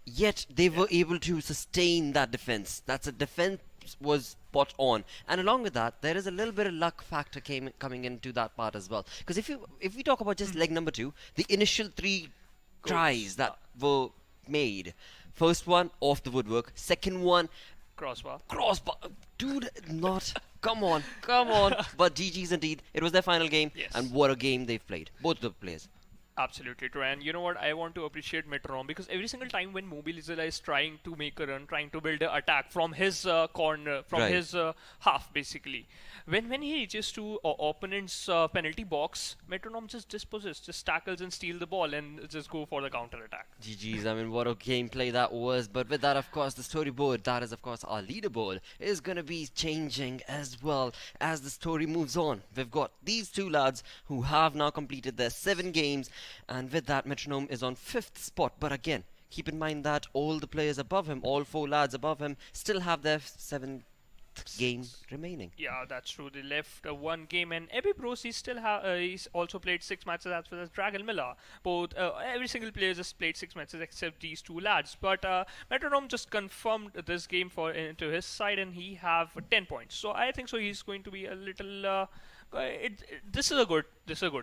Yet they were able to sustain that defense. That's a defense was spot on, and along with that, there is a little bit of luck factor coming into that part as well. Because if we talk about just leg number 2, the initial 3 tries that were made, first one off the woodwork, second one crossbar. crossbar, dude, not. Come on. But GG's indeed. It was their final game, Yes. and what a game they've played. Both the players. Absolutely true. And you know what? I want to appreciate Metronome because every single time when Mobilizilla is trying to make a run, trying to build an attack from his corner, from Right. his half, basically, when he reaches to opponent's penalty box, Metronome just disposes, just tackles and steal the ball and just go for the counter attack. GG's, I mean, what a gameplay that was. But with that, of course, the storyboard, that is, of course, our leaderboard, is going to be changing as well as the story moves on. We've got these 2 lads who have now completed their 7 games, and with that, Metronome is on 5th spot. But again, keep in mind that all the players above him, all 4 lads above him, still have their 7 4th game remaining. Yeah, that's true. They left one game, and Ebi Bros, he's also played 6 matches, as well as Dragon Miller. Both every single player just played 6 matches except these 2 lads. But Metronome just confirmed this game into his side, and he have 10 points. So I think so he's going to be a little. This is a good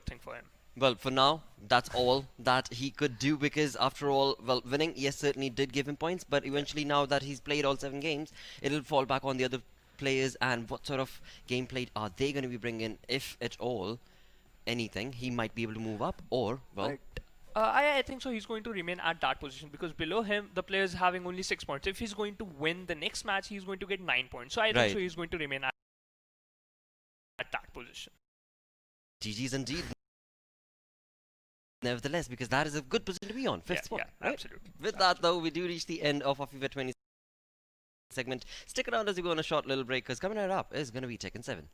thing for him. Well, for now, that's all that he could do, because after all, well, winning, yes, certainly did give him points, but eventually now that he's played all 7 games, it'll fall back on the other players and what sort of gameplay are they going to be bringing, if at all, anything. He might be able to move up, or, well... I think so he's going to remain at that position, because below him, the player is having only 6 points. If he's going to win the next match, he's going to get 9 points. So I think so he's going to remain at that position. GG's indeed. Nevertheless, because that is a good position to be on, 5th spot. Yeah, right? absolutely. With that, though, we do reach the end of our FIFA 20 segment. Stick around as we go on a short little break, because coming right up is going to be Tekken 7.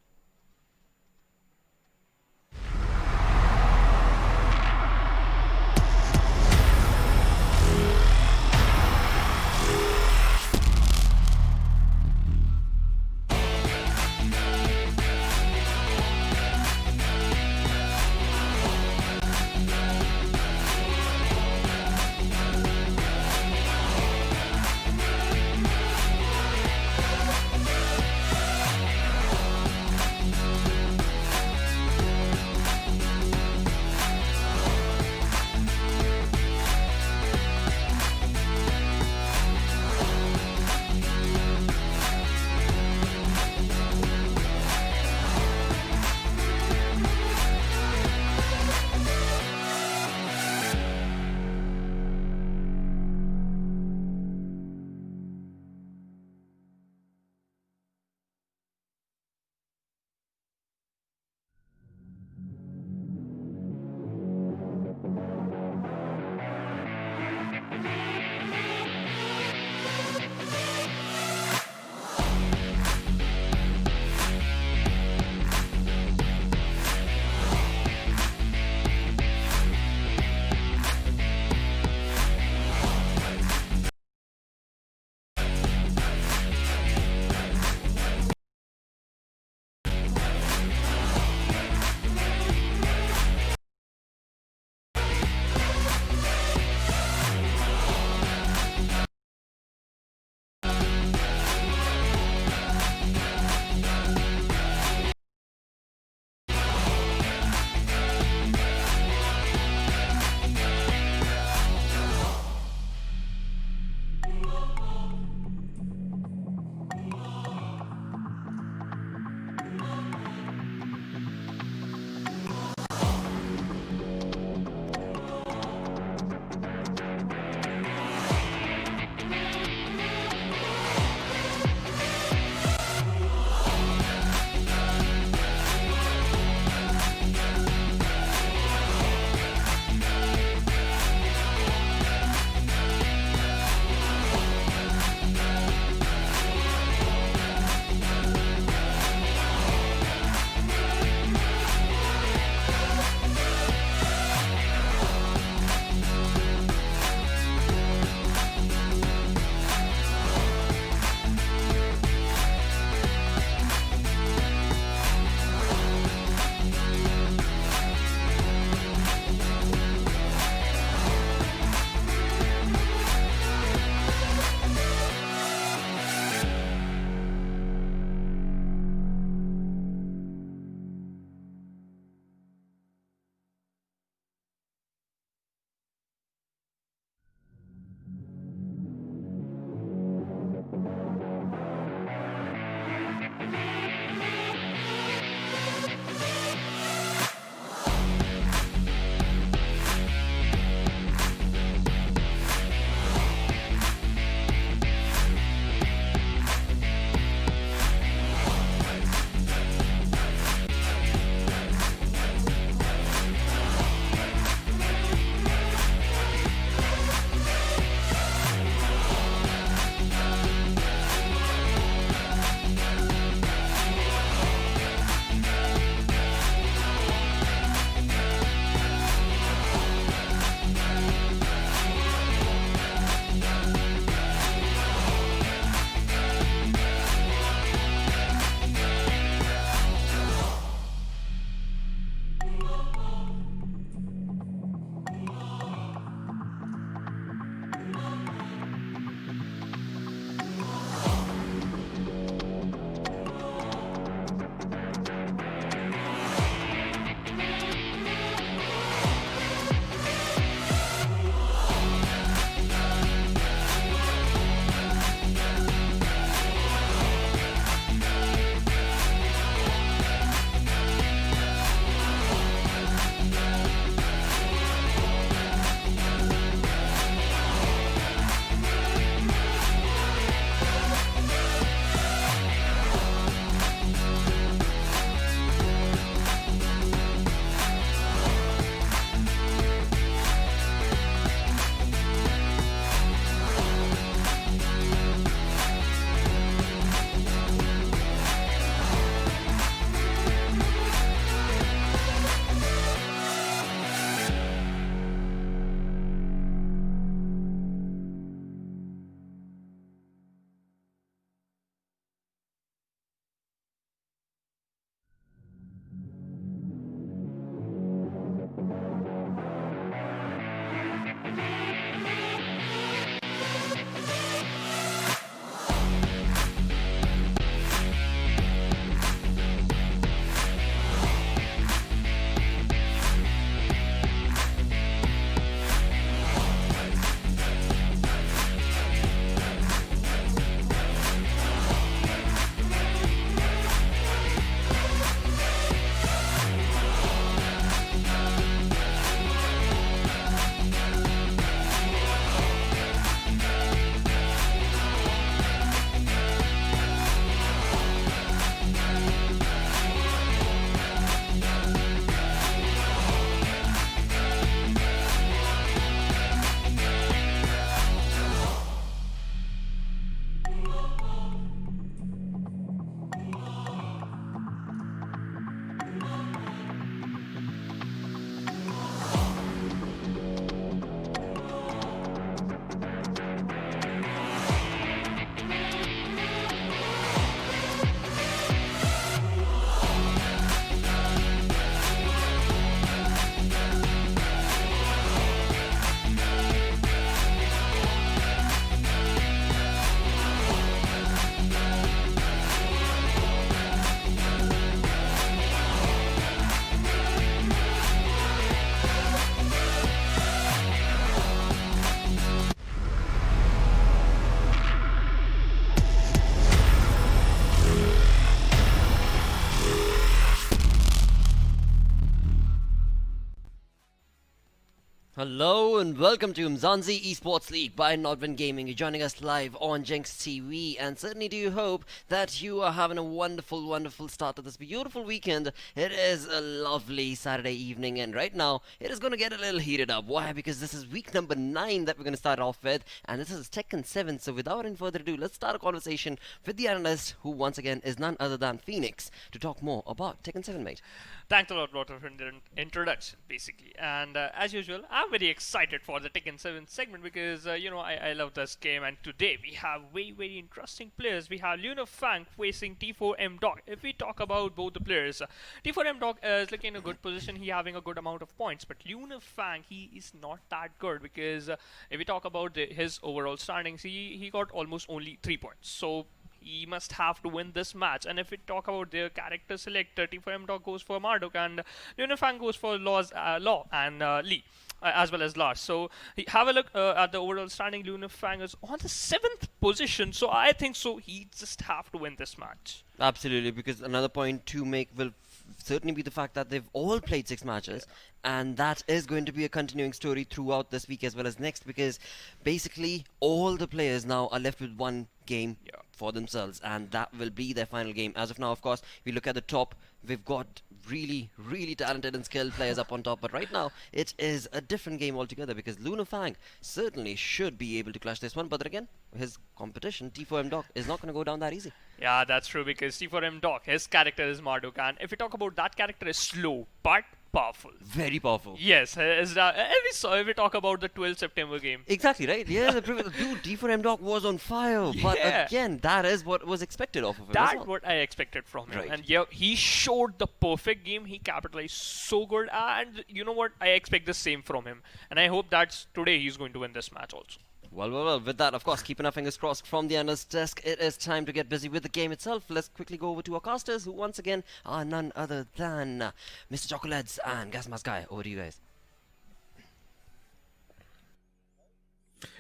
Hello and welcome to Umzansi Esports League by Nodwin Gaming. You're joining us live on Jinx TV, and certainly do hope that you are having a wonderful, wonderful start to this beautiful weekend. It is a lovely Saturday evening, and right now it is going to get a little heated up. Why? Because this is week number 9 that we're going to start off with, and this is Tekken 7. So without any further ado, let's start a conversation with the analyst, who once again is none other than Phoenix, to talk more about Tekken 7, mate. Thanks a lot for the introduction, basically. And as usual, I'm very excited for the Tekken 7 segment because, I love this game. And today we have very interesting players. We have Luna Fang facing T4M Dog. If we talk about both the players, T4M Dog is like in a good position. He having a good amount of points. But Luna Fang, he is not that good because if we talk about his overall standings, he got almost only 3 points. So he must have to win this match. And if we talk about their character selector, T4M Dog goes for Marduk and Luna Fang goes for Law and Lee. As well as Lars. So have a look at the overall standing. Luna Fang is on the 7th position. So I think so he just have to win this match. Absolutely, because another point to make will certainly be the fact that they've all played 6 matches, and that is going to be a continuing story throughout this week as well as next, because basically all the players now are left with one game for themselves, and that will be their final game. As of now, of course, we look at the top, we've got really talented and skilled players up on top, but right now it is a different game altogether, because Luna Fang certainly should be able to clutch this one, but then again, his competition, T4M Doc, is not going to go down that easy. Yeah, that's true, because T4M Doc, his character is Marduk, and if we talk about that character, is slow but powerful. Very powerful. Yes, if we talk about the 12 September game. Exactly, right? Yeah, dude, T4M Doc was on fire, but again, that is what was expected of him. That's what I expected from him. Right. And yeah, he showed the perfect game. He capitalized so good, and you know what? I expect the same from him, and I hope that today he's going to win this match also. Well, with that, of course, keeping our fingers crossed from the analyst desk, it is time to get busy with the game itself. Let's quickly go over to our casters, who once again are none other than Mr. Chocolates and Gasmas Guy. Over to you guys.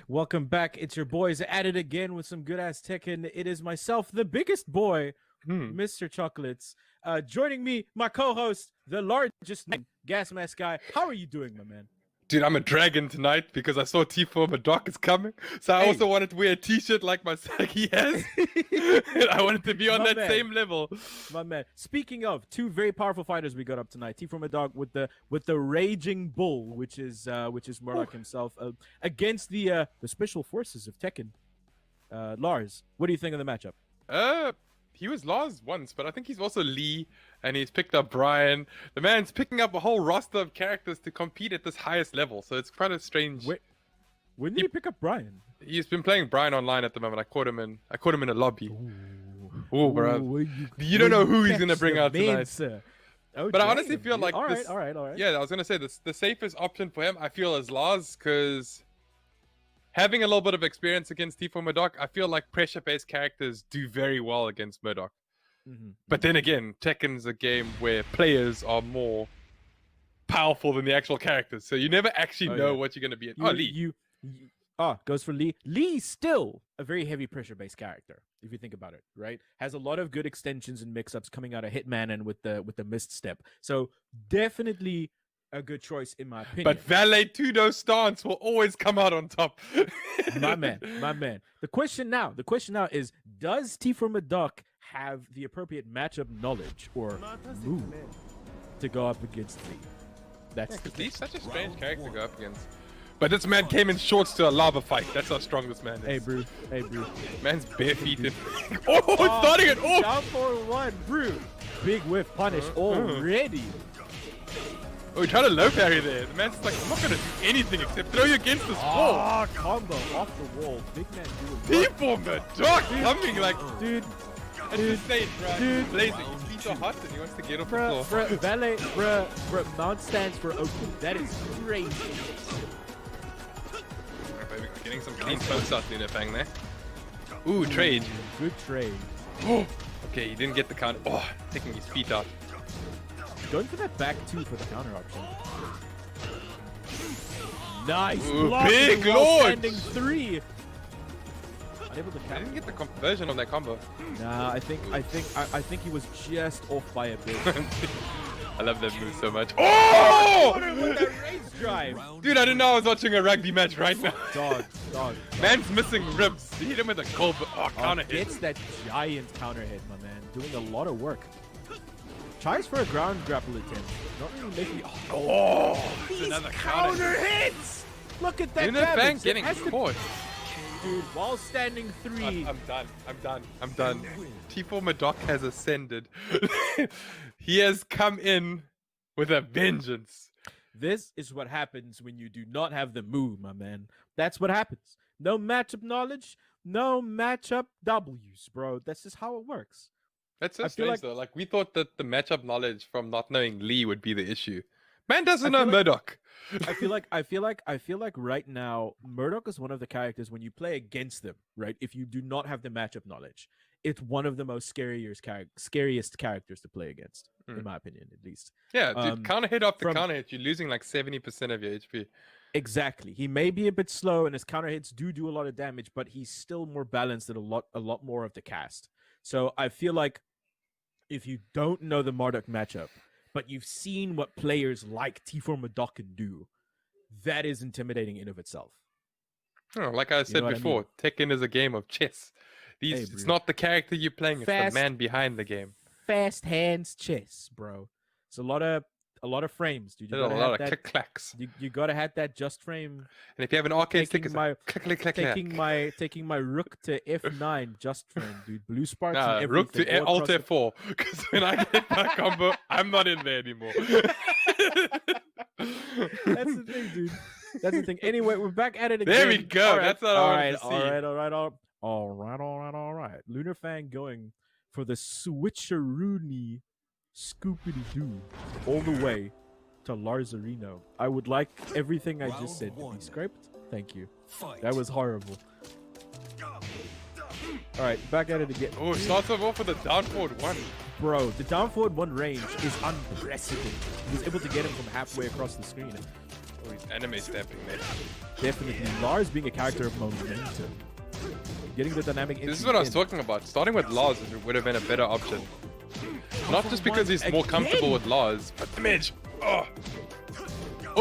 Welcome back. It's your boys at it again with some good-ass Tekken. It is myself, the biggest boy, Mr. Chocolates. Joining me, my co-host, the largest man, Gasmas Guy. How are you doing, my man? Dude, I'm a dragon tonight because I saw T4 Doc is coming. So I also wanted to wear a t-shirt like my Saki has. I wanted to be on that same level. My man. Speaking of, 2 very powerful fighters we got up tonight. T4 Dog with the Raging Bull, which is Murdoch himself, against the special forces of Tekken. Lars, what do you think of the matchup? He was Lars once, but I think he's also Lee, and he's picked up Brian. The man's picking up a whole roster of characters to compete at this highest level, so it's quite a strange. When did he pick up Brian? He's been playing Brian online at the moment. I caught him in a lobby. Ooh, bro. You don't know who he's gonna bring out tonight. Oh, but I honestly feel like all right. Yeah, I was gonna say the safest option for him, I feel, is Lars, because having a little bit of experience against T4 Murdoch, I feel like pressure-based characters do very well against Murdoch. But then again, Tekken's a game where players are more powerful than the actual characters, so you never actually know what you're going to be in. Lee. Goes for Lee. Lee's still a very heavy pressure-based character, if you think about it, right? Has a lot of good extensions and mix-ups coming out of Hitman and with the Mist Step. So definitely a good choice in my opinion. But Valet Tudo stance will always come out on top. my man. The question now is, does T4 Murdoch have the appropriate matchup knowledge or move to go up against Lee? That's Lee's such a strange character to go up against. But this man came in shorts to a lava fight. That's how strong this man is. Hey, bro. Man's barefeeted. Starting it off! Down for 1, bro. Big whiff punish already. Oh, he tried to low parry there. The man's like, I'm not going to do anything except throw you against this wall. Combo off the wall. Big man doing People, Murdoch coming like, dude. At this stage, bro. Dude. Blazing. His feet are hot and he wants to get off the floor. Valet, mount stands for open. That is crazy. Maybe getting some clean posts out Luna Fang there. Ooh, trade. Good trade. Okay, he didn't get the count. Oh, taking his feet out. Going for that back 2 for the counter option. Nice. Ooh, big lord. Standing 3. Unable to I didn't get the conversion on that combo. Nah, I think he was just off by a bit. I love that move so much. Oh! With that rage drive. Dude, I didn't know I was watching a rugby match right now. Dog. Man's missing ribs. He hit him with a cold, counter hit. Gets that giant counter hit, my man. Doing a lot of work. Tries for a ground grapple attempt. Not really making. Oh, it's another counter hit. hits. Look at that DNMK damage. getting caught. Dude, while standing 3. I'm done. T4 Madoc has ascended. He has come in with a vengeance. This is what happens when you do not have the move, my man. That's what happens. No matchup knowledge, no matchup W's, bro. That's just how it works. That's so I feel strange like- though. Like we thought that the matchup knowledge from not knowing Lee would be the issue. Man doesn't I know feel like- Murdoch. I feel like right now Murdoch is one of the characters when you play against them, right? If you do not have the matchup knowledge, it's one of the most scariest characters to play against, in my opinion, at least. Yeah, dude, counter hit after from- counter hit, you're losing like 70% of your HP. Exactly. He may be a bit slow, and his counter hits do a lot of damage, but he's still more balanced than a lot more of the cast. So I feel like if you don't know the Murdoch matchup, but you've seen what players like T4 Madoc can do, that is intimidating in of itself. Oh, like I said what I before, Tekken is a game of chess. It's bro. not the character you're playing, it's Fast- the man behind the game. Fast hands chess, bro. It's a lot of frames, dude. You There's a gotta lot have of that. click clacks. You gotta have that just frame. And if you have an arcade stick, taking it's my- like click click click click. Taking my rook to F9 just frame, dude. Blue sparks Nah, and rook everything. to all alt across the- F4. Because when I get that combo, I'm not in there anymore. That's the thing, dude. That's the thing. Anyway, we're back at it again. There we go. All right, That's what I wanted to see. All right. Lunar Fang going for the switcheroony scoopity doo all the way to Larzarino. I would like everything I just said to be scraped. Thank you. That was horrible. All right, back at it again. Oh, starts off with a down forward 1. Bro, the down forward 1 range is unprecedented. He was able to get him from halfway across the screen. Oh, he's anime stamping there. Definitely. Lars being a character of momentum. Getting the dynamic This is what I was talking about. Starting with Lars would have been a better option. Not just because he's more comfortable with Lars, but damage. Oh,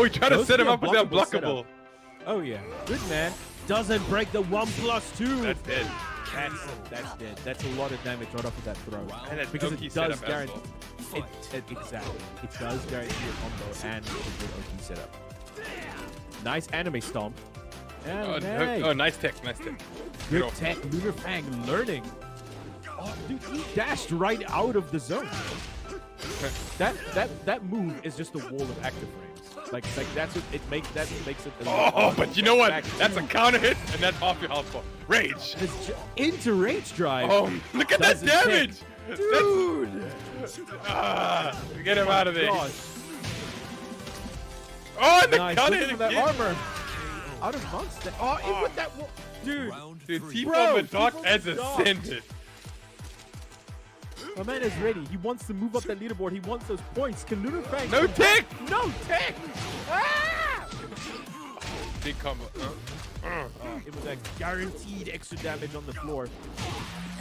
he tried to Those set him are up with the unblockable unblockable. Oh, yeah. Good man. Doesn't break the 1+2. That's dead. That's dead. That's a lot of damage right off of that throw. And that's because Oki it does setup as guarantee. well. Exactly. It does guarantee a combo and a good OT setup. Nice anime stomp. And Nice tech. good tech. Lunar Fang learning. Oh, dude, he dashed right out of the zone. that move is just a wall of active frames. Like that's what it makes. That makes it. Oh, but you know what? Back That's a counter hit, and that's half your health bar. Rage. into rage drive. Oh, look at that Doesn't take- damage, dude. Get him out of there. Gosh. Oh, and the Nice. counter Look hit at that again. armor. Out of monster. Oh, in with that. Dude, Dude, Bro, T4 Madoc T4 has Madoc. ascended. my man is ready. He wants to move up that leaderboard. He wants those points. Can Lunar Fang? No tech. No tech. Ah! Big combo. It was a guaranteed extra damage on the floor.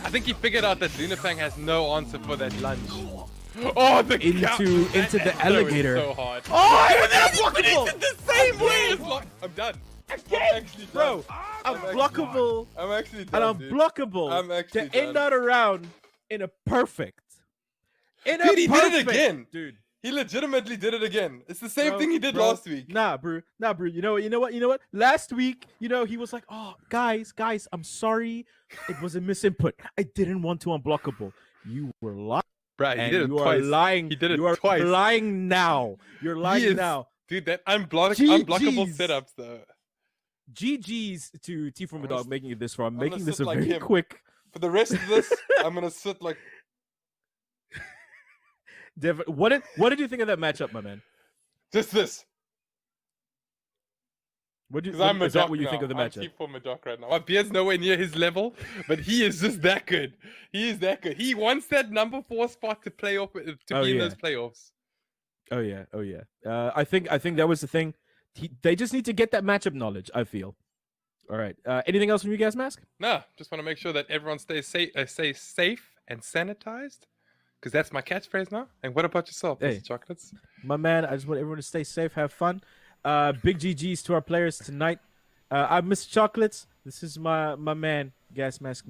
I think he figured out that Lunafang has no answer for that lunge. Oh, the Into the alligator. So hard. Oh, and then blockable. The same way. I'm done. Again, bro. Unblockable I'm actually and done, dude. unblockable I'm actually to end done. out a round in a perfect. In a Dude, he did it perfect- again. dude. He legitimately did it again. It's the same Bro, thing he did bro, last week. Nah, bro. You know what? Last week, he was like, "Oh, guys, I'm sorry. It was a misinput. I didn't want to unblockable." You were lying. Bro, he And did it you twice. are lying. He did it you are twice. lying now. You're lying is- now. Dude, that GGs. unblockable setups though. GG's to T from a dog making it this far. I'm gonna making this sit a like very him. quick. For the rest of this, I'm gonna sit like What did you think of that matchup, my man? just this. Because I'm Is that Madoc what you now. think of the I'm matchup? T4 Madoc right now. My beard's nowhere near his level, but he is just that good. He is that good. He wants that number 4 spot to play off to be in yeah. those playoffs. Oh yeah. I think that was the thing. They just need to get that matchup knowledge, I feel. All right. Anything else from you guys, Mask? Nah, just want to make sure that everyone stays safe and sanitized. Because that's my catchphrase now. And what about yourself, Hey. Mr. Chocolates? My man, I just want everyone to stay safe, have fun. Big GGs to our players tonight. I'm Mr. Chocolates. This is my man, Gas Mask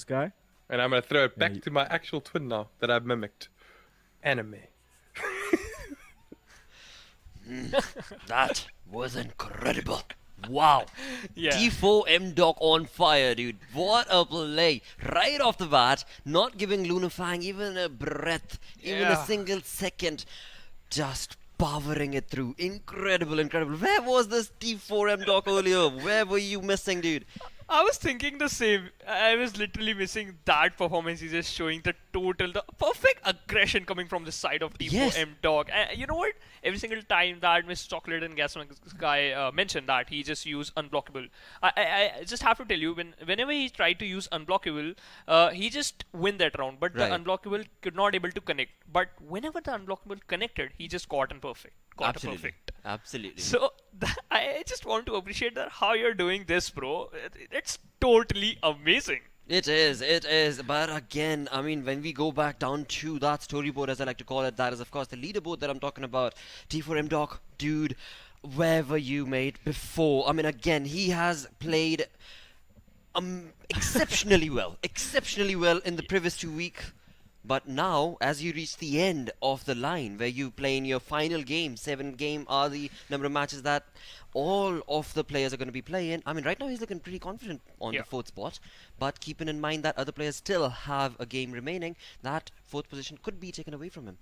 Guy. And I'm going to throw it back you- to my actual twin now that I've mimicked. Anime. That was incredible. Wow. Yeah. T4M Doc on fire, dude. What a play. Right off the bat, not giving Lunafang even a breath, even a Yeah. single second. Just powering it through. Incredible, incredible. Where was this T4M Doc earlier? Where were you missing, dude? I was thinking the same. I was literally missing that performance. He's just showing the perfect aggression coming from the side of T4M Dog. You know what? Every single time that Mr. Chocolate and Gasman guy mentioned that he just used unblockable. I just have to tell you, whenever he tried to use unblockable, he just win that round. But Right. the unblockable could not able to connect. But whenever the unblockable connected, he just got a perfect. Perfect. Absolutely. So I just want to appreciate that how you're doing this, bro. It's totally amazing. It is. But again, I mean, when we go back down to that storyboard, as I like to call it, that is, of course, the leaderboard that I'm talking about. T4M Doc, dude, where were you, mate, before? I mean, again, he has played exceptionally well in the previous 2 weeks. But now, as you reach the end of the line, where you play in your final game, 7 game are the number of matches that all of the players are going to be playing. I mean, right now he's looking pretty confident on Yeah. the 4th spot, but keeping in mind that other players still have a game remaining, that 4th position could be taken away from him.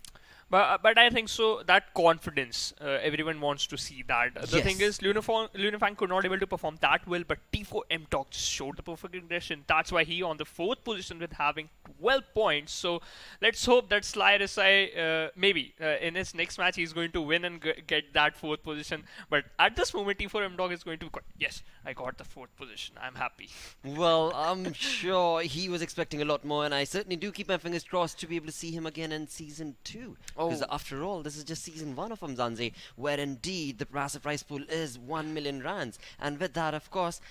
But I think so that confidence, everyone wants to see that. The thing Yes. is, Lunafang could not able to perform that well, but T4M Dog just showed the perfect aggression. That's why he on the 4th position with having 12 points. So let's hope that Sly Resai, maybe in his next match he's going to win and get that 4th position. But at this moment, T4M Dog is going to yes, I got the 4th position. I'm happy. Well, I'm sure he was expecting a lot more, and I certainly do keep my fingers crossed to be able to see him again in Season 2. Because after all, this is just Season 1 of Umzansi, where indeed the massive prize pool is 1 million rands. And with that, of course,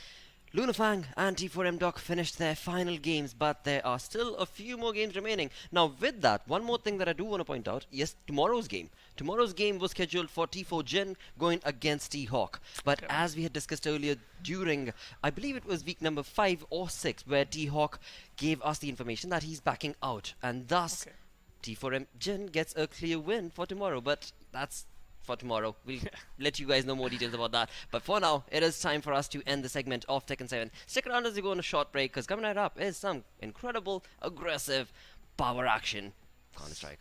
Lunafang and T4M Doc finished their final games, but there are still a few more games remaining. Now, with that, one more thing that I do want to point out, yes, tomorrow's game. Tomorrow's game was scheduled for T4 Jin going against T-Hawk. But as we had discussed earlier during, I believe it was week number 5 or 6, where T-Hawk gave us the information that he's backing out. And thus, T4M Jin gets a clear win for tomorrow, but that's for tomorrow. We'll let you guys know more details about that. But for now, it is time for us to end the segment of Tekken 7. Stick around as we go on a short break, because coming right up is some incredible, aggressive power action. Counter-Strike.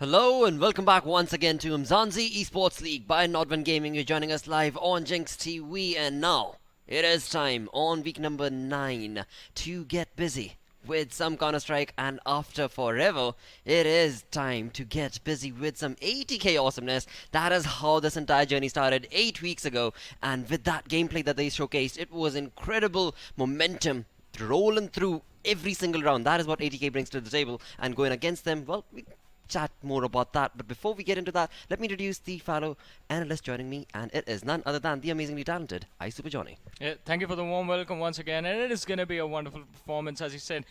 Hello and welcome back once again to Umzansi Esports League by Nodwin Gaming. You're joining us live on Jinx TV, and now it is time on week number 9 to get busy with some Counter-Strike, and after forever, it is time to get busy with some 80k awesomeness. That is how this entire journey started 8 weeks ago, and with that gameplay that they showcased, it was incredible momentum rolling through every single round. That is what 80k brings to the table, and going against them, well, we chat more about that. But before we get into that, let me introduce the fellow analyst joining me, and it is none other than the amazingly talented Super Johnny. Yeah, thank you for the warm welcome once again, and it is going to be a wonderful performance. As you said,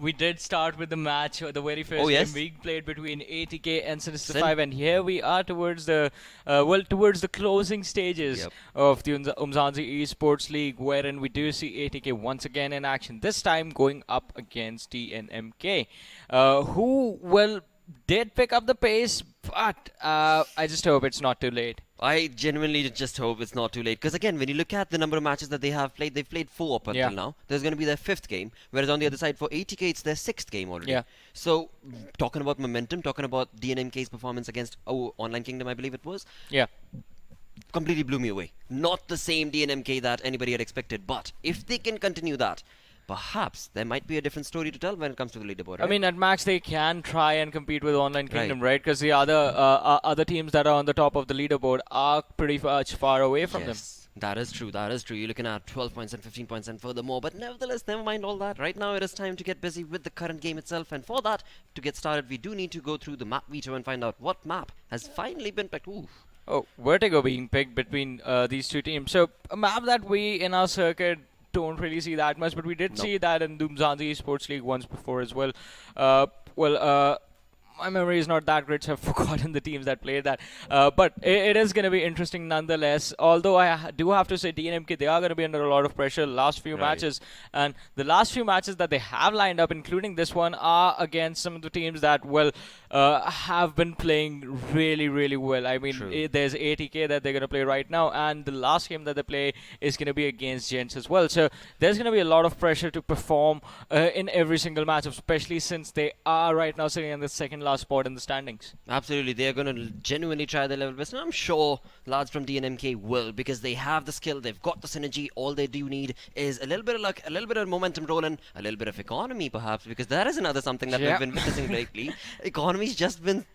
we did start with the match, the very first game we played between 80k and Sinister 5, and here we are towards the towards the closing stages of the Umzansi Esports League, wherein we do see 80k once again in action, this time going up against DNMK, who did pick up the pace, but I just hope it's not too late. I genuinely just hope it's not too late, because again, when you look at the number of matches that they have played, they've played 4 up until now. There's going to be their 5th game, whereas on the other side for 80k it's their 6th game already. So talking about momentum, talking about DNMK's performance against Online Kingdom, I believe it was, completely blew me away. Not the same DNMK that anybody had expected, but if they can continue that, perhaps there might be a different story to tell when it comes to the leaderboard. Right? I mean, at max they can try and compete with Online Kingdom, right? Because the other teams that are on the top of the leaderboard are pretty much far away from them. That is true, that is true. You're looking at 12 points and 15 points and furthermore, but nevertheless, never mind all that. Right now it is time to get busy with the current game itself, and for that, to get started, we do need to go through the map veto and find out what map has finally been picked. Oh, Vertigo being picked between these two teams. So, a map that we in our circuit don't really see that much, but we did see that in the Umzansi Esports League once before as well. My memory is not that great, so I've forgotten the teams that played that. But it is going to be interesting nonetheless. Although I do have to say DNMK, they are going to be under a lot of pressure last few matches. And the last few matches that they have lined up, including this one, are against some of the teams that, have been playing really, really well. I mean, there's 80k that they're going to play right now, and the last game that they play is going to be against Gents as well. So there's going to be a lot of pressure to perform in every single match, especially since they are right now sitting in the second last spot in the standings. Absolutely, they are going to genuinely try their level best, and I'm sure lads from DNMK will, because they have the skill, they've got the synergy. All they do need is a little bit of luck, a little bit of momentum rolling, a little bit of economy perhaps, because that is another something that we've been witnessing lately. Economy's just been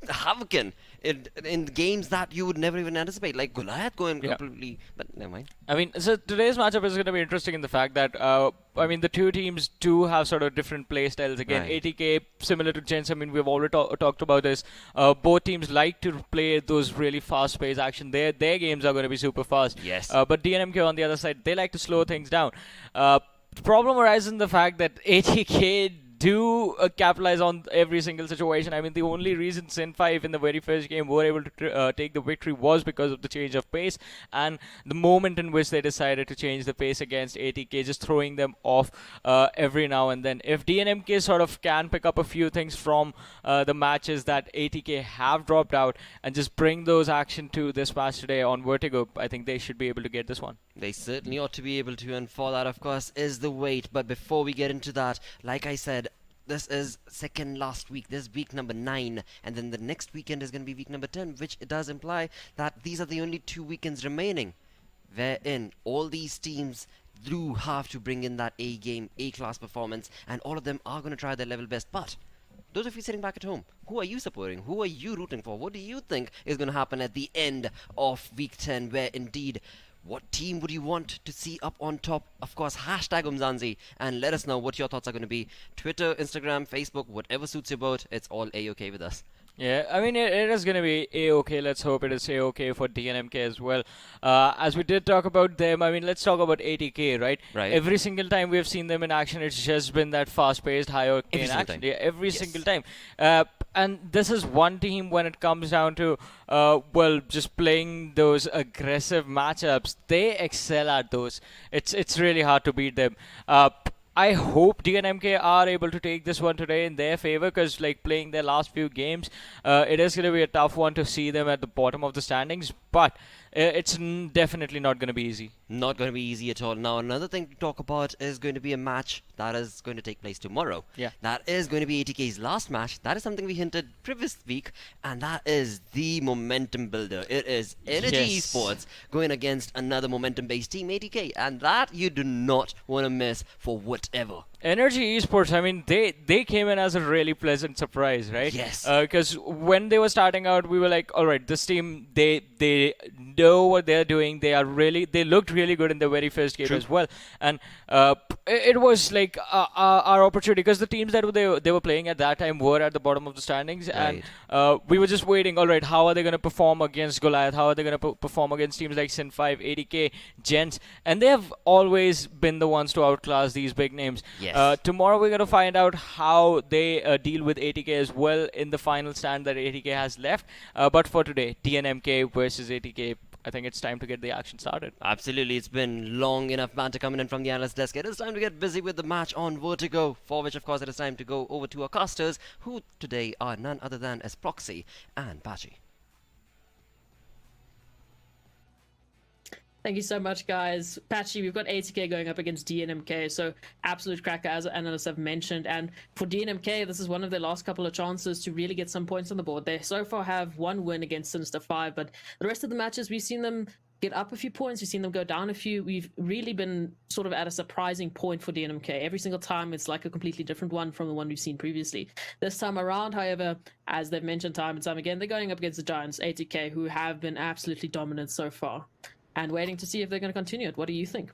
havocing in games that you would never even anticipate, like Goliath going completely, but never mind. I mean, so today's matchup is going to be interesting in the fact that, the two teams do have sort of different play styles. Again, 80k, similar to Gents, I mean, we've already talked about this. Both teams like to play those really fast-paced action. Their games are going to be super fast. But DNMK on the other side, they like to slow things down. The problem arises in the fact that 80k do capitalize on every single situation. I mean, the only reason Sin 5 in the very first game were able to take the victory was because of the change of pace and the moment in which they decided to change the pace against 80k, just throwing them off every now and then. If DNMK sort of can pick up a few things from the matches that 80k have dropped out and just bring those action to this match today on Vertigo, I think they should be able to get this one. They certainly ought to be able to, and for that, of course, is the wait. But before we get into that, like I said, this is second last week. This is week number 9, and then the next weekend is going to be week number 10, which it does imply that these are the only 2 weekends remaining, wherein all these teams do have to bring in that A-game, A-class performance, and all of them are going to try their level best. But those of you sitting back at home, who are you supporting? Who are you rooting for? What do you think is going to happen at the end of week 10, where indeed, what team would you want to see up on top? Of course, hashtag Umzansi, and let us know what your thoughts are going to be. Twitter, Instagram, Facebook, whatever suits your boat, it's all A-okay with us. Yeah, I mean, it is going to be A-okay. Let's hope it is A-okay for DNMK as well. As we did talk about them, I mean, let's talk about 80k, right? Every single time we have seen them in action, it's just been that fast-paced, high-octane action. Every single time. And this is one team when it comes down to, just playing those aggressive matchups. They excel at those. It's really hard to beat them. I hope DNMK are able to take this one today in their favor, because playing their last few games, it is going to be a tough one to see them at the bottom of the standings. But it's definitely not going to be easy. Not going to be easy at all. Now, another thing to talk about is going to be a match that is going to take place tomorrow. Yeah. That is going to be ATK's last match. That is something we hinted previous week, and that is the momentum builder. It is Energy Yes. Esports going against another momentum-based team, ATK, and that you do not want to miss for whatever. Energy Esports, I mean, they came in as a really pleasant surprise, right? Yes. Because when they were starting out, we were like, all right, this team, they know what they're doing. They looked really good in the very first game as well. And it was like our opportunity, because the teams that they were playing at that time were at the bottom of the standings, and we were just waiting. All right, how are they going to perform against Goliath? How are they going to perform against teams like Sin5, ADK, Gens? And they have always been the ones to outclass these big names. Yes. Tomorrow we're going to find out how they deal with ATK as well in the final stand that ATK has left. But for today, DNMK versus ATK, I think it's time to get the action started. Absolutely, it's been long enough banter coming in from the analyst desk. It is time to get busy with the match on Vertigo, for which, of course, it is time to go over to our casters, who today are none other than Proxy and Baji. Thank you so much, guys. Patchy, we've got ATK going up against DNMK, so absolute cracker, as analysts have mentioned. And for DNMK, this is one of their last couple of chances to really get some points on the board. They so far have one win against Sinister 5, but the rest of the matches, we've seen them get up a few points, we've seen them go down a few. We've really been sort of at a surprising point for DNMK. Every single time, it's like a completely different one from the one we've seen previously. This time around, however, as they've mentioned time and time again, they're going up against the Giants, ATK, who have been absolutely dominant so far. And waiting to see if they're going to continue it. What do you think?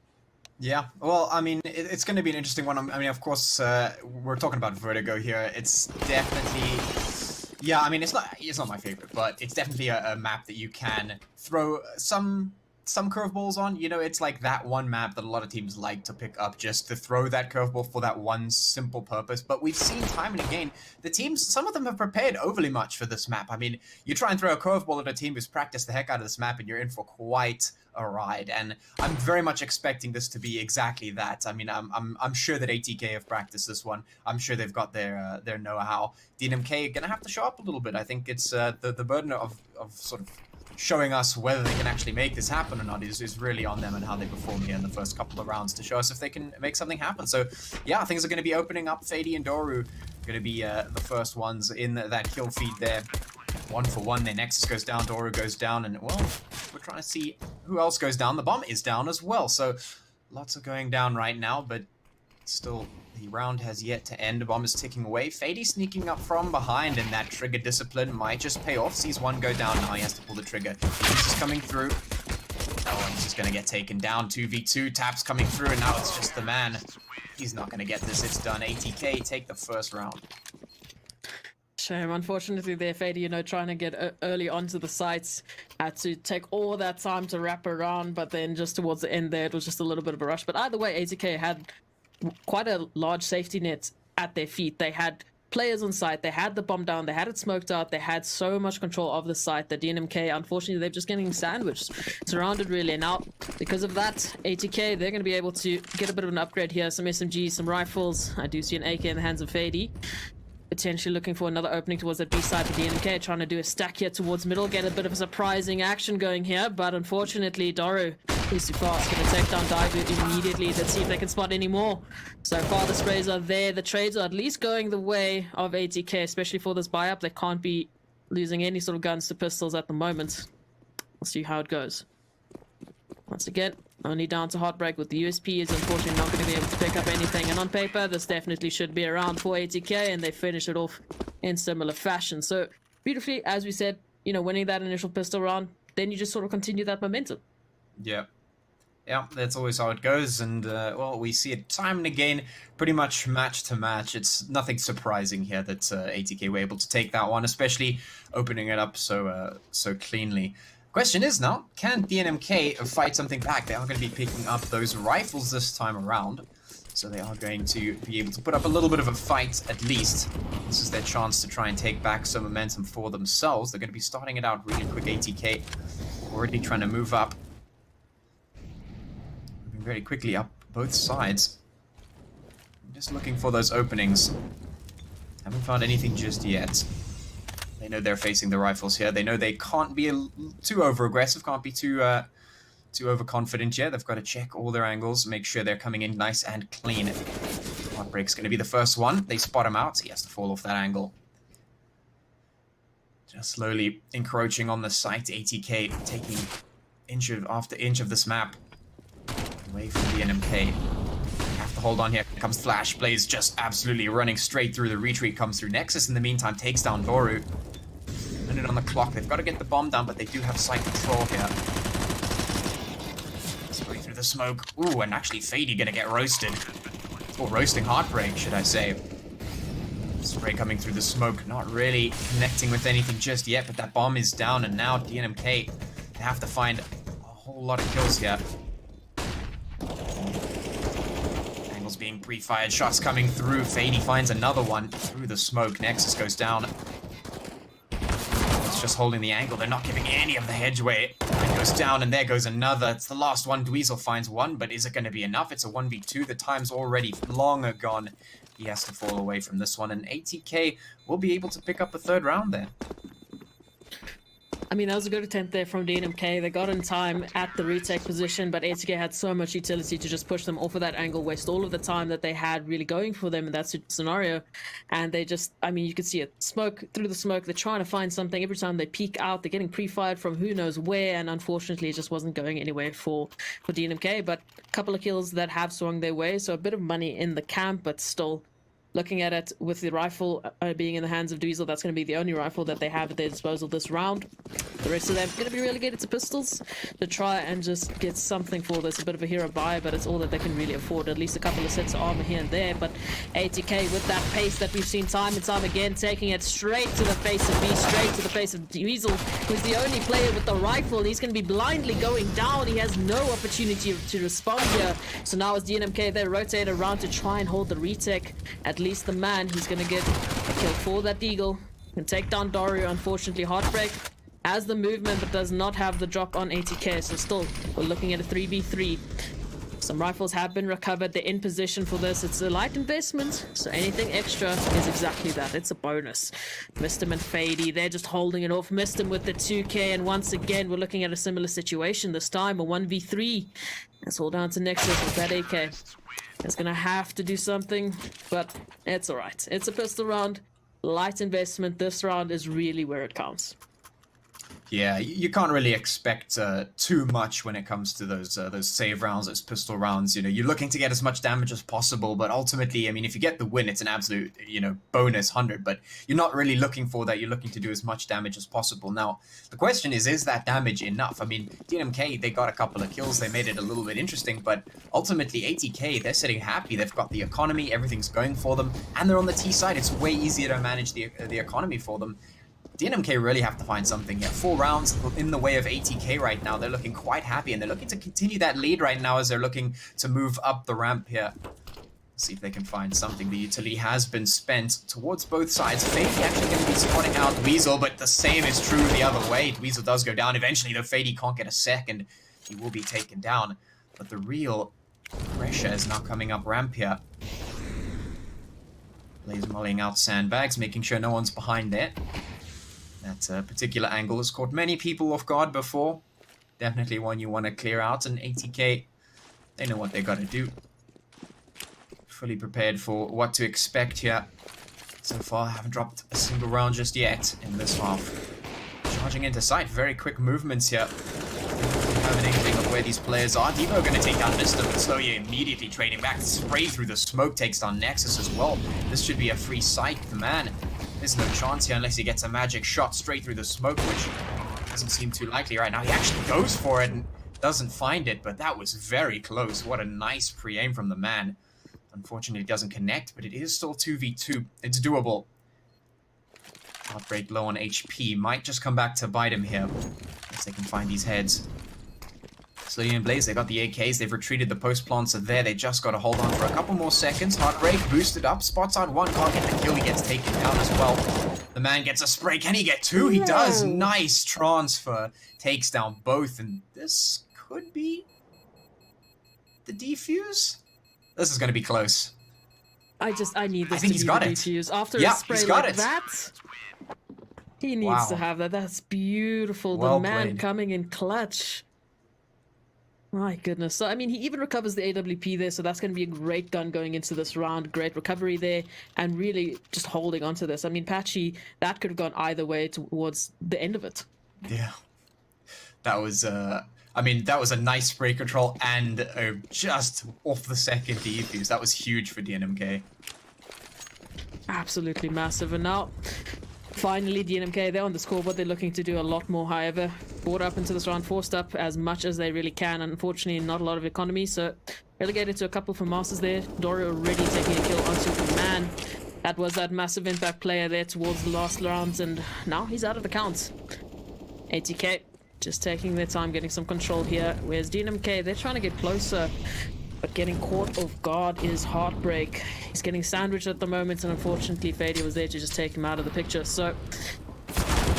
Yeah, well, I mean, it's going to be an interesting one. I mean, of course, we're talking about Vertigo here. It's definitely, yeah, I mean, it's not my favorite, but it's definitely a map that you can throw some curveballs on. You know, it's like that one map that a lot of teams like to pick up just to throw that curveball for that one simple purpose. But we've seen time and again, the teams, some of them have prepared overly much for this map. I mean, you try and throw a curveball at a team who's practiced the heck out of this map and you're in for quite a ride. And I'm very much expecting this to be exactly that. I mean, I'm sure that ATK have practiced this one. I'm sure they've got their know-how. DNMK are gonna have to show up a little bit. I think it's the burden of sort of showing us whether they can actually make this happen or not is really on them and how they perform here in the first couple of rounds to show us if they can make something happen. So yeah, things are going to be opening up. Fady and Doru going to be the first ones in that kill feed there. 1 for 1, their Nexus goes down, Doru goes down, and well, we're trying to see who else goes down. The bomb is down as well, so lots are going down right now, but still the round has yet to end. The bomb is ticking away. Fady sneaking up from behind, and that trigger discipline might just pay off. Sees one go down, now he has to pull the trigger. This is coming through. Oh, he's just going to get taken down. 2v2, taps coming through, and now it's just the man. He's not going to get this, it's done. ATK take the first round. Shame, unfortunately, there, Fady, trying to get early onto the sites, had to take all that time to wrap around, but then just towards the end there, it was just a little bit of a rush. But either way, ATK had quite a large safety net at their feet. They had players on site, they had the bomb down, they had it smoked out, they had so much control of the site that DNMK, unfortunately, they're just getting sandwiched, surrounded really. And now, because of that, ATK, they're going to be able to get a bit of an upgrade here, some SMGs, some rifles. I do see an AK in the hands of Fady. Potentially looking for another opening towards that B side for DNMK, trying to do a stack here towards middle, get a bit of a surprising action going here, but unfortunately Doru is too fast, going to take down Daivu immediately. Let's see if they can spot any more. So far the sprays are there, the trades are at least going the way of ATK, especially for this buy-up. They can't be losing any sort of guns to pistols at the moment. We'll see how it goes. Once again, only down to Heartbreak with the USP is unfortunately not going to be able to pick up anything. And on paper, this definitely should be around for ATK, and they finish it off in similar fashion. So beautifully, as we said, winning that initial pistol round, then you just sort of continue that momentum. Yeah. Yeah, that's always how it goes. And, well, we see it time and again, pretty much match to match. It's nothing surprising here that ATK were able to take that one, especially opening it up so cleanly. Question is now, can DNMK fight something back? They are going to be picking up those rifles this time around. So they are going to be able to put up a little bit of a fight, at least. This is their chance to try and take back some momentum for themselves. They're going to be starting it out really quick. ATK already trying to move up. Moving very quickly up both sides. Just looking for those openings. Haven't found anything just yet. They know they're facing the rifles here. They know they can't be too over-aggressive, can't be too overconfident yet. They've got to check all their angles, make sure they're coming in nice and clean. Heartbreak's going to be the first one. They spot him out. He has to fall off that angle. Just slowly encroaching on the site. ATK taking inch after inch of this map away from DNMK. Have to hold on here. Comes Flash. Blaze just absolutely running straight through. The retreat comes through. Nexus in the meantime takes down Doru. Minute on the clock. They've got to get the bomb down, but they do have site control here. Spray through the smoke. Ooh, and actually Fady gonna get roasted. Or roasting Heartbreak, should I say. Spray coming through the smoke, not really connecting with anything just yet, but that bomb is down, and now DNMK, they have to find a whole lot of kills here. Angles being pre-fired, shots coming through. Fady finds another one through the smoke. Nexus goes down. It's just holding the angle. They're not giving any of the hedgeway. It goes down, and there goes another. It's the last one. Dweezil finds one, but is it going to be enough? It's a 1v2. The time's already long gone. He has to fall away from this one, and ATK will be able to pick up a third round there. I mean, that was a good attempt there from DNMK. They got in time at the retake position, but ATK had so much utility to just push them off of that angle, waste all of the time that they had really going for them in that scenario. And they just, I mean, you could see it. Smoke, through the smoke, they're trying to find something. Every time they peek out, they're getting pre-fired from who knows where, and unfortunately it just wasn't going anywhere for DNMK. But a couple of kills that have swung their way, so a bit of money in the camp, but still... Looking at it with the rifle being in the hands of Dweezil, that's going to be the only rifle that they have at their disposal this round. The rest of them are going to be relegated to pistols to try and just get something for this. A bit of a hero buy, but it's all that they can really afford. At least a couple of sets of armor here and there. But ATK with that pace that we've seen time and time again, taking it straight to the face of B, straight to the face of Dweezil, who's the only player with the rifle. And he's going to be blindly going down. He has no opportunity to respond here. So now as DNMK, they rotate around to try and hold the retake. At least the man, he's gonna get a kill for that Deagle. Can take down Dario. Unfortunately, Heartbreak has the movement but does not have the drop on ATK, so still we're looking at a 3v3. Some rifles have been recovered. They're in position for this. It's a light investment, so anything extra is exactly that. It's a bonus. Missed him and Fady, they're just holding it off. Missed him with the 2k, and once again we're looking at a similar situation. This time a 1v3. It's all down to Nexus with that AK. It's gonna have to do something, but it's alright. It's a pistol round, light investment. This round is really where it counts. Yeah, you can't really expect too much when it comes to those save rounds, those pistol rounds. You know, you're looking to get as much damage as possible, but ultimately, I mean, if you get the win, it's an absolute, you know, bonus 100. But you're not really looking for that. You're looking to do as much damage as possible. Now, the question is that damage enough? I mean, DNMK, they got a couple of kills. They made it a little bit interesting, but ultimately, ATK, they're sitting happy. They've got the economy. Everything's going for them, and they're on the T side. It's way easier to manage the economy for them. DNMK really have to find something here. 4 rounds in the way of ATK right now. They're looking quite happy, and they're looking to continue that lead right now as they're looking to move up the ramp here. See if they can find something. The utility has been spent towards both sides. Fady actually going to be spotting out Dweezil, but the same is true the other way. Dweezil does go down. Eventually, though, Fady can't get a second. He will be taken down. But the real pressure is now coming up ramp here. Blaze mulling out sandbags, making sure no one's behind there. That particular angle has caught many people off guard before. Definitely one you want to clear out, and ATK, they know what they got to do. Fully prepared for what to expect here. So far, haven't dropped a single round just yet in this half. Charging into sight, very quick movements here. Don't have an inkling of where these players are. Devo going to take down Mr. but Slowly immediately trading back. Spray through the smoke, takes down Nexus as well. This should be a free sight. The man, there's no chance here unless he gets a magic shot straight through the smoke, which doesn't seem too likely right now. He actually goes for it and doesn't find it, but that was very close. What a nice pre-aim from the man. Unfortunately, it doesn't connect, but it is still 2v2. It's doable. Heartbreak low on HP. Might just come back to bite him here. If they can find these heads. Slowly and Blaze, they got the AKs. They've retreated. The post plants are there. They just got to hold on for a couple more seconds. Heartbreak boosted up. Spots out one. Can't get the kill. He gets taken down as well. The man gets a spray. Can he get 2? He does. Nice transfer. Takes down both. And this could be the defuse. This is going to be close. I need this I think to he's be got the it. defuse. After Yeah, a spray he's got like it. that, He needs to Wow. have that. That's beautiful. Well The man played. coming in clutch. My goodness. So, I mean, he even recovers the AWP there, so that's going to be a great gun going into this round. Great recovery there, and really just holding onto this. I mean, Patchy, that could have gone either way towards the end of it. Yeah. That was, I mean, that was a nice spray control and just off the second defuse. That was huge for DNMK. Absolutely massive. And now, finally, DNMK, they're on the scoreboard. They're looking to do a lot more, however. Brought up into this round, forced up as much as they really can. Unfortunately, not a lot of economy, so relegated to a couple for Masters there. Dory already taking a kill onto the man. That was that massive impact player there towards the last rounds, and now he's out of the count. ATK just taking their time, getting some control here. Whereas DNMK, they're trying to get closer, but getting caught off guard is heartbreak. He's getting sandwiched at the moment, and unfortunately, Fady was there to just take him out of the picture. So,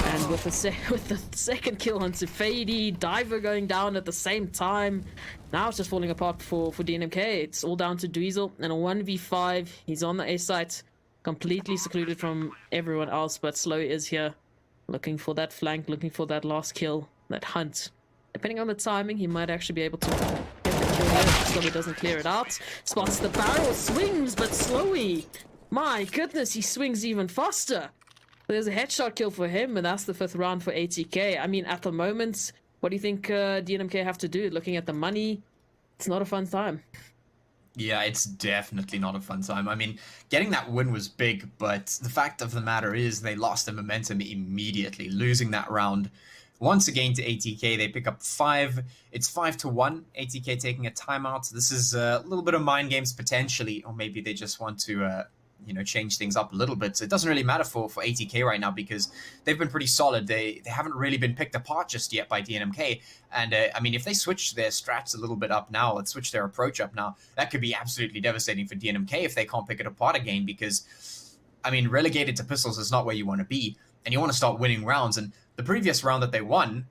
and with the second kill onto Fady, Diver going down at the same time. Now it's just falling apart for DNMK. It's all down to Dweezil, and a 1v5. He's on the A site, completely secluded from everyone else, but Slow is here, looking for that flank, looking for that last kill, that hunt. Depending on the timing, he might actually be able to get the kill here. Slowy doesn't clear it out. Spots the barrel, swings, but Slowy, my goodness, he swings even faster. There's a headshot kill for him, and that's the 5th round for ATK. I mean, at the moment, what do you think DNMK have to do? Looking at the money, it's not a fun time. Yeah, it's definitely not a fun time. I mean, getting that win was big, but the fact of the matter is they lost the momentum immediately, losing that round. Once again to ATK, they pick up 5. It's 5-1. ATK taking a timeout. This is a little bit of mind games potentially, or maybe they just want to, change things up a little bit. So it doesn't really matter for ATK right now because they've been pretty solid. They haven't really been picked apart just yet by DNMK. And I mean, if they switch their strats a little bit up now, let's switch their approach up now, that could be absolutely devastating for DNMK if they can't pick it apart again because, I mean, relegated to pistols is not where you want to be. And you want to start winning rounds. And the previous round that they won,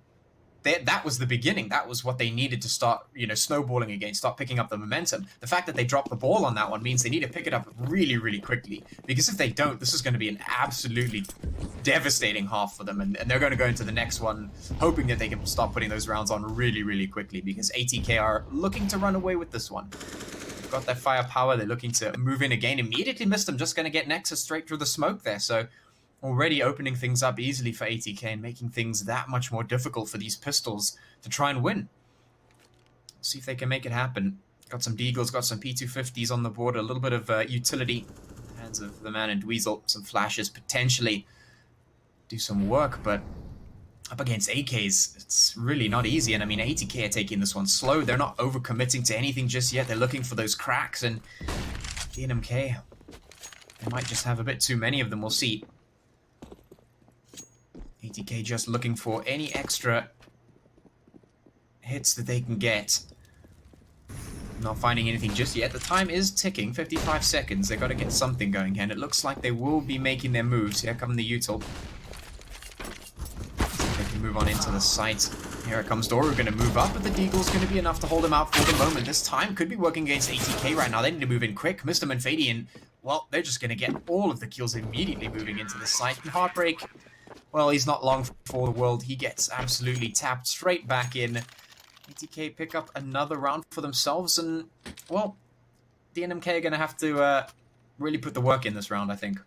that was the beginning. That was what they needed to start, snowballing again, start picking up the momentum. The fact that they dropped the ball on that one means they need to pick it up really, really quickly. Because if they don't, this is going to be an absolutely devastating half for them. And they're going to go into the next one hoping that they can start putting those rounds on really, really quickly. Because ATK are looking to run away with this one. They've got that firepower. They're looking to move in again. Immediately missed them. Just going to get Nexus straight through the smoke there. So already opening things up easily for ATK and making things that much more difficult for these pistols to try and win. See if they can make it happen. Got some Deagles, got some P250s on the board, a little bit of utility in the hands of the man and Dweezil. Some flashes potentially do some work, but up against AKs, it's really not easy. And I mean, ATK are taking this one slow. They're not overcommitting to anything just yet. They're looking for those cracks, and DNMK, they might just have a bit too many of them. We'll see. ATK just looking for any extra hits that they can get. Not finding anything just yet. The time is ticking, 55 seconds. They got to get something going, and it looks like they will be making their moves. Here come the util. They can move on into the site. Here comes Doru, going to move up, but the Deagle's going to be enough to hold him out for the moment. This time could be working against ATK right now. They need to move in quick. Mr. Manfadi, and well, they're just going to get all of the kills immediately moving into the site. And Heartbreak, well, he's not long for the world. He gets absolutely tapped straight back in. ATK pick up another round for themselves, and, well, DNMK are going to have to really put the work in this round, I think.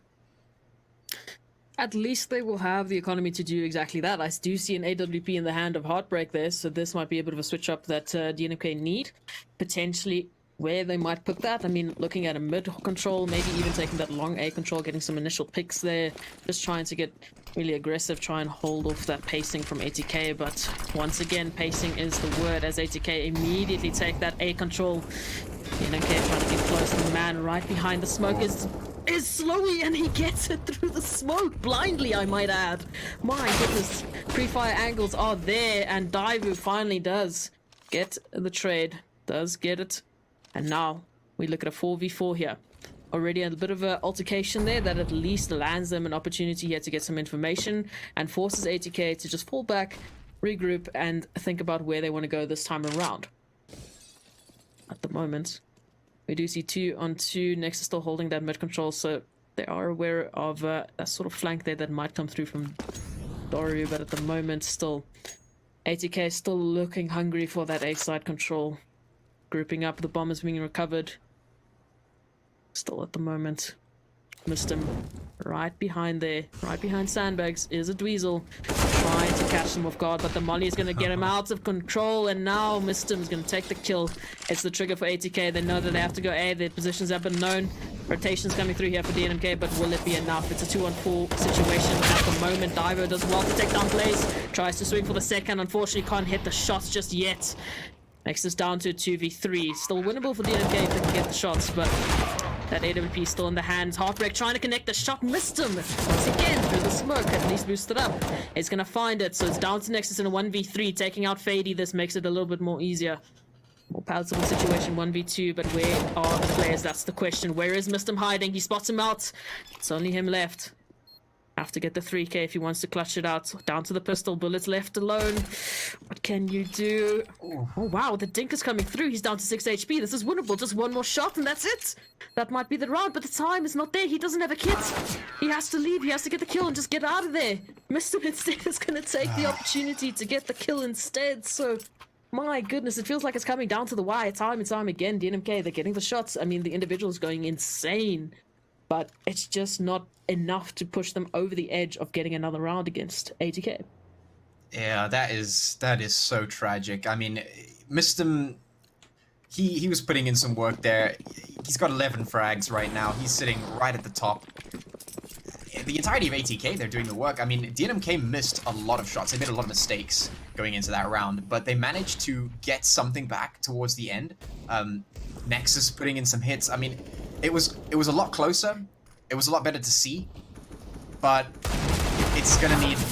At least they will have the economy to do exactly that. I do see an AWP in the hand of Heartbreak there, so this might be a bit of a switch up that DNMK need. Potentially where they might put that. I mean, looking at a mid control, maybe even taking that long A control, getting some initial picks there, just trying to get really aggressive, try and hold off that pacing from ATK. But once again, pacing is the word as ATK immediately take that A control. DNMK trying to get close. The man right behind the smoke is Slowy, and he gets it through the smoke blindly, I might add. My goodness, pre-fire angles are there, and Daivu finally does get the trade, does get it. And now we look at a 4v4 here. Already a bit of an altercation there that at least lands them an opportunity here to get some information and forces ATK to just fall back, regroup, and think about where they want to go this time around. At the moment, we do see 2-on-2. Nexus still holding that mid control, so they are aware of that sort of flank there that might come through from Doru, but at the moment, still, ATK is still looking hungry for that A-side control. Grouping up, the bomb is being recovered. Still at the moment. Missed him. Right behind there, right behind Sandbags, is a Dweezil. Trying to catch him off guard, but the Molly is going to get him out of control, and now Missed him is going to take the kill. It's the trigger for ATK. They know that they have to go A. Their positions have been known. Rotations coming through here for DNMK, but will it be enough? It's a 2-on-4 situation at the moment. Divo does well to take down Blaze. Tries to swing for the second. Unfortunately, can't hit the shots just yet. Next is down to a 2v3. Still winnable for DNMK if they can get the shots, but that AWP still in the hands. Heartbreak trying to connect the shot. Missed him. Once again, through the smoke. At least boosted up. He's going to find it. So it's down to Nexus in a 1v3. Taking out Fady. This makes it a little bit more easier. More palatable situation, 1v2. But where are the players? That's the question. Where is Missed him hiding? He spots him out. It's only him left. Have to get the 3k if he wants to clutch it out. Down to the pistol. Bullets left alone. What can you do? Oh wow, the Dink is coming through. He's down to 6 HP. This is winnable. Just one more shot and that's it. That might be the round, but the time is not there. He doesn't have a kit. He has to leave. He has to get the kill and just get out of there. Mr. instead is going to take the opportunity to get the kill instead. So, my goodness, it feels like it's coming down to the wire time and time again. DNMK, they're getting the shots. I mean, the individual's going insane. But it's just not enough to push them over the edge of getting another round against ATK. Yeah, that is so tragic. I mean, Missed him. He was putting in some work there. He's got 11 frags right now. He's sitting right at the top. The entirety of ATK, they're doing the work. I mean, DNMK missed a lot of shots. They made a lot of mistakes going into that round, but they managed to get something back towards the end. Nexus putting in some hits. I mean, it was a lot closer. It was a lot better to see, but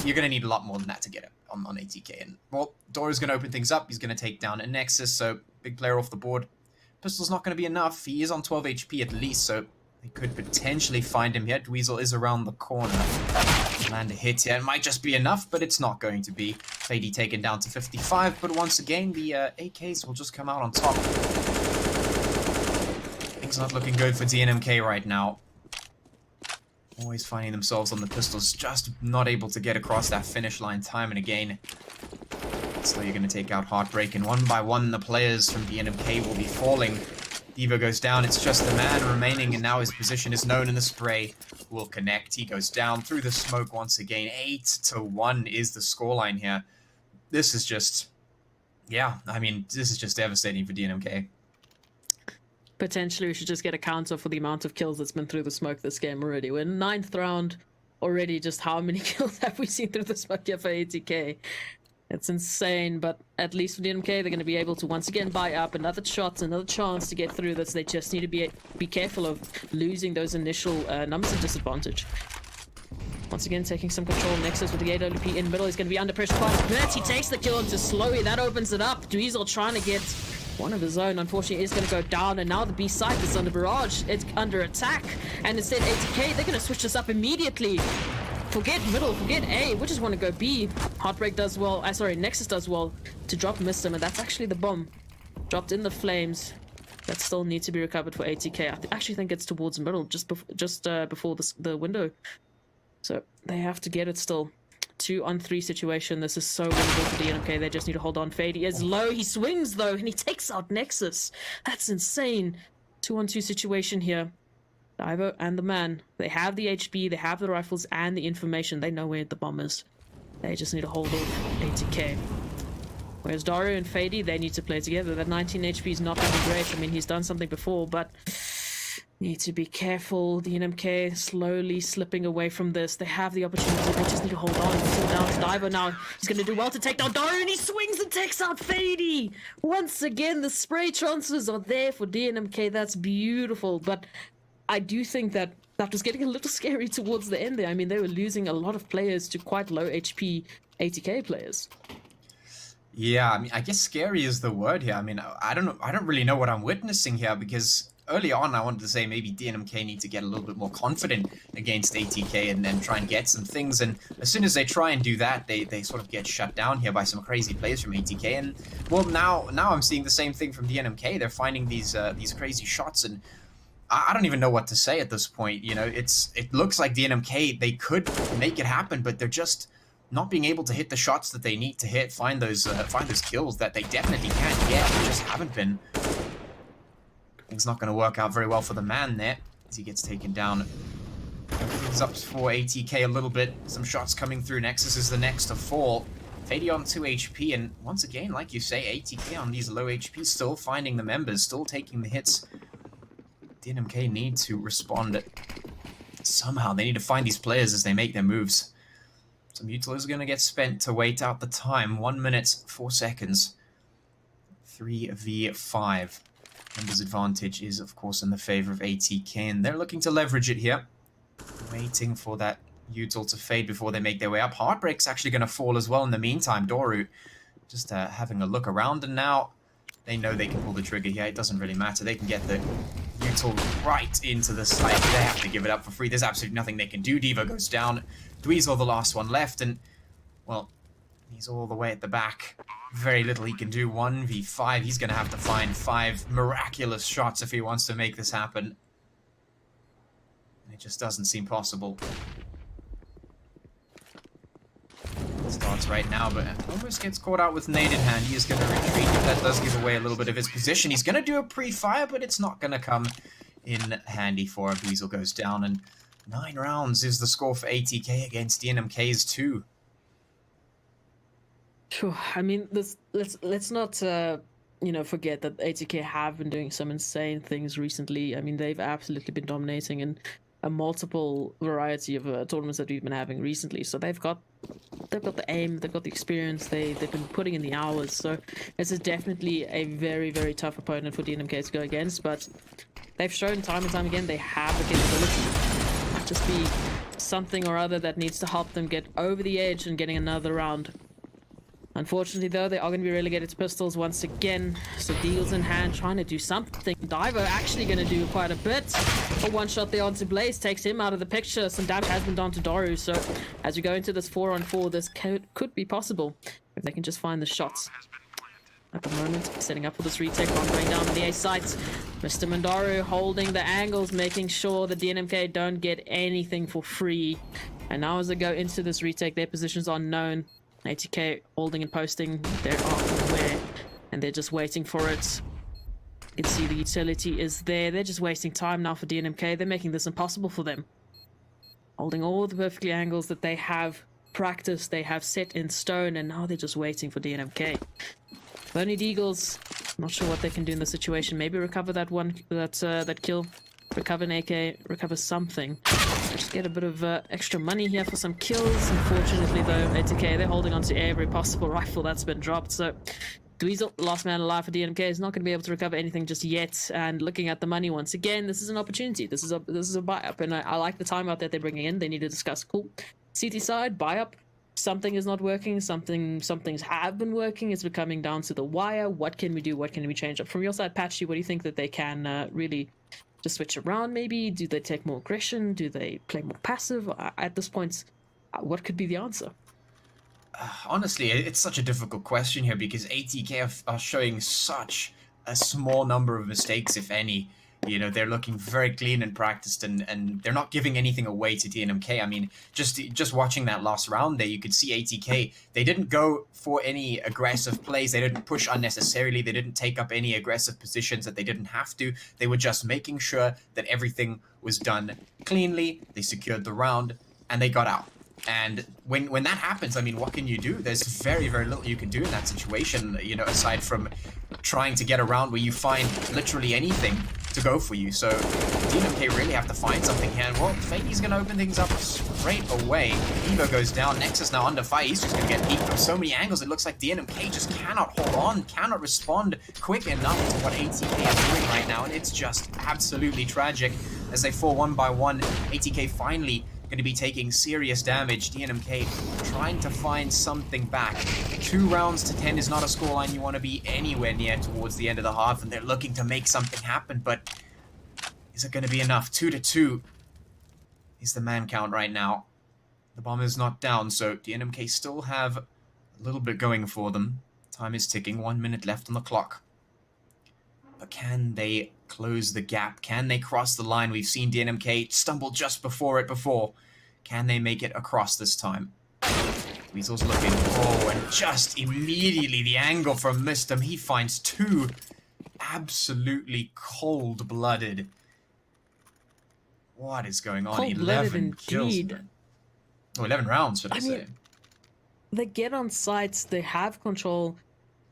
you're gonna need a lot more than that to get it on ATK. And well, Dora's gonna open things up. He's gonna take down a Nexus, so big player off the board. Pistol's not gonna be enough. He is on 12 HP at least, so they could potentially find him here. Dweezil is around the corner. Land a hit here. It might just be enough, but it's not going to be. Fady taken down to 55, but once again, the AKs will just come out on top. Things not looking good for DNMK right now. Always finding themselves on the pistols, just not able to get across that finish line time and again. So you're going to take out Heartbreak, and one by one the players from DNMK will be falling. Diva goes down, it's just the man remaining, and now his position is known, and the spray will connect. He goes down through the smoke once again. 8-1 is the scoreline here. This is just, yeah, I mean, this is just devastating for DNMK. Potentially we should just get a counter for the amount of kills that's been through the smoke this game already. We're in 9th round already. Just how many kills have we seen through the smoke here for ATK? It's insane, but at least for DNMK, they're going to be able to once again buy up another shot, another chance to get through this. They just need to be careful of losing those initial numbers of disadvantage. Once again, taking some control. Nexus with the AWP in middle. He's going to be under pressure quite a bit. He takes the kill into Slowy. That opens it up. Dweezil trying to get one of his own. Unfortunately, is going to go down, and now the B site is under barrage. It's under attack, and instead ATK, they're going to switch this up immediately. Forget middle, forget A. We just want to go B. Heartbreak does well. Nexus does well to drop Missed him, and that's actually the bomb dropped in the flames. That still needs to be recovered for ATK. I actually think it's towards middle, just before the window. So they have to get it still. 2-on-3 situation. This is so winnable for DNMK. They just need to hold on. Fady is low. He swings though, and he takes out Nexus. That's insane. 2-on-2 situation here. Divo and the man. They have the HP, they have the rifles and the information. They know where the bomb is. They just need to hold off ATK. Whereas Dario and Fady, they need to play together. That 19 HP is not really great. I mean, he's done something before, but need to be careful. The DNMK slowly slipping away from this. They have the opportunity. They just need to hold on. Still down to Divo now. He's going to do well to take down Dario, and he swings and takes out Fady. Once again, the spray transfers are there for DNMK. That's beautiful, but I do think that was getting a little scary towards the end there. I mean, they were losing a lot of players to quite low HP ATK players. Yeah, I mean, I guess scary is the word here. I mean, I don't really know what I'm witnessing here, because early on I wanted to say maybe DNMK need to get a little bit more confident against ATK and then try and get some things. And as soon as they try and do that, they sort of get shut down here by some crazy plays from ATK. And well, now I'm seeing the same thing from DNMK. They're finding these crazy shots, and I don't even know what to say at this point. You know, it looks like DNMK, they could make it happen, but they're just not being able to hit the shots that they need to hit, find those kills that they definitely can get, they just haven't been. Things not going to work out very well for the man there as he gets taken down. Things up for ATK a little bit. Some shots coming through. Nexus is the next to fall. Fady on 2 HP, and once again, like you say, ATK on these low HP, still finding the members, still taking the hits. DNMK need to respond somehow. They need to find these players as they make their moves. Some util is going to get spent to wait out the time. 1 minute, 4 seconds. 3v5. Members' advantage is, of course, in the favor of ATK, and they're looking to leverage it here. Waiting for that util to fade before they make their way up. Heartbreak's actually going to fall as well in the meantime. Doru just having a look around, and now they know they can pull the trigger here. It doesn't really matter. They can get the util right into the site. They have to give it up for free. There's absolutely nothing they can do. Diva goes down. Dweezil, the last one left, and, well, he's all the way at the back. Very little he can do. 1v5. He's going to have to find 5 miraculous shots if he wants to make this happen. It just doesn't seem possible. Starts right now, but almost gets caught out with nade in hand. He is going to retreat. That does give away a little bit of his position. He's going to do a pre-fire, but it's not going to come in handy for him. Dweezil goes down, and 9 rounds is the score for ATK against DNMK's 2. Sure. I mean, let's not forget that ATK have been doing some insane things recently. I mean, they've absolutely been dominating in a multiple variety of tournaments that we've been having recently. So they've got the aim, they've got the experience, they've been putting in the hours. So this is definitely a very, very tough opponent for DNMK to go against. But they've shown time and time again they have the capability. It might just be something or other that needs to help them get over the edge and getting another round. Unfortunately, though, they are going to be relegated to pistols once again. So Deagle's in hand, trying to do something. Divo actually going to do quite a bit. A one-shot there onto Blaze takes him out of the picture. Some damage has been done to Doru. So as we go into this 4-on-4, this could be possible if they can just find the shots. At the moment, setting up for this retake, one going down on the A site. Mr. Mandaru holding the angles, making sure the DNMK don't get anything for free. And now as they go into this retake, their positions are known. ATK holding and posting, they're off aware, and they're just waiting for it. You can see the utility is there. They're just wasting time now for DNMK. They're making this impossible for them. Holding all the perfectly angles that they have practiced, they have set in stone, and now they're just waiting for DNMK. Only Deagles, not sure what they can do in the situation. Maybe recover that that kill. Recover an AK, recover something. Just get a bit of extra money here for some kills. Unfortunately, though, ATK, they're holding on to every possible rifle that's been dropped. So, Dweezil, last man alive for DNMK, is not going to be able to recover anything just yet. And looking at the money once again, this is an opportunity. This is a buy-up, and I like the timeout that they're bringing in. They need to discuss, cool, CT side, buy-up. Something is not working. Something's have been working. It's becoming down to the wire. What can we do? What can we change up? From your side, Patchy, what do you think that they can really just switch around? Maybe do they take more aggression? Do they play more passive? At this point, what could be the answer? Honestly, it's such a difficult question here because ATK are showing such a small number of mistakes, if any. You know, they're looking very clean and practiced, and they're not giving anything away to DNMK. I mean, just watching that last round there, you could see ATK, they didn't go for any aggressive plays. They didn't push unnecessarily. They didn't take up any aggressive positions that they didn't have to. They were just making sure that everything was done cleanly. They secured the round, and they got out. And when that happens, I mean, what can you do? There's very, very little you can do in that situation, you know, aside from trying to get around where you find literally anything to go for you. So DNMK really have to find something here. And, well, Fady's going to open things up straight away. Evo goes down. Nexus now under fire. He's just going to get peeked from so many angles. It looks like DNMK just cannot hold on, cannot respond quick enough to what ATK is doing right now. And it's just absolutely tragic as they fall one by one. ATK finally going to be taking serious damage. DNMK trying to find something back. 2 rounds to 10 is not a scoreline you want to be anywhere near towards the end of the half, and they're looking to make something happen, but is it going to be enough? 2-2 is the man count right now. The bomb is not down, so DNMK still have a little bit going for them. Time is ticking, 1 minute left on the clock. But can they close the gap? Can they cross the line? We've seen DNMK stumble just before it before. Can they make it across this time? Weasel's looking, and just immediately the angle from Mistum. He finds two absolutely cold-blooded. What is going on? Cold-blooded 11 kills. indeed. Oh, 11 rounds, should I say. mean, they get on sites, they have control,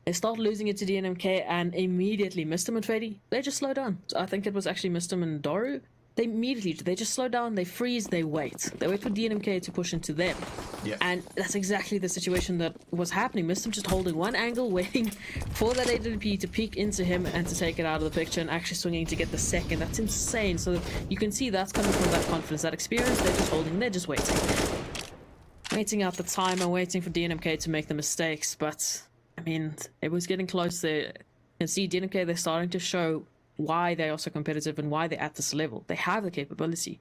they start losing it to DNMK, and immediately Mistum and Fady, they just slow down. So I think it was actually Mistum and Doru. They just slow down, they freeze, they wait. They wait for DNMK to push into them. Yeah. And that's exactly the situation that was happening. Mistum just holding one angle, waiting for that AWP to peek into him and to take it out of the picture, and actually swinging to get the second. That's insane. So you can see that's coming from that confidence, that experience. They're just holding, they're just waiting. Waiting out the time and waiting for DNMK to make the mistakes. But, I mean, it was getting close there. You can see DNMK, they're starting to show why they are so competitive and why they're at this level. They have the capability.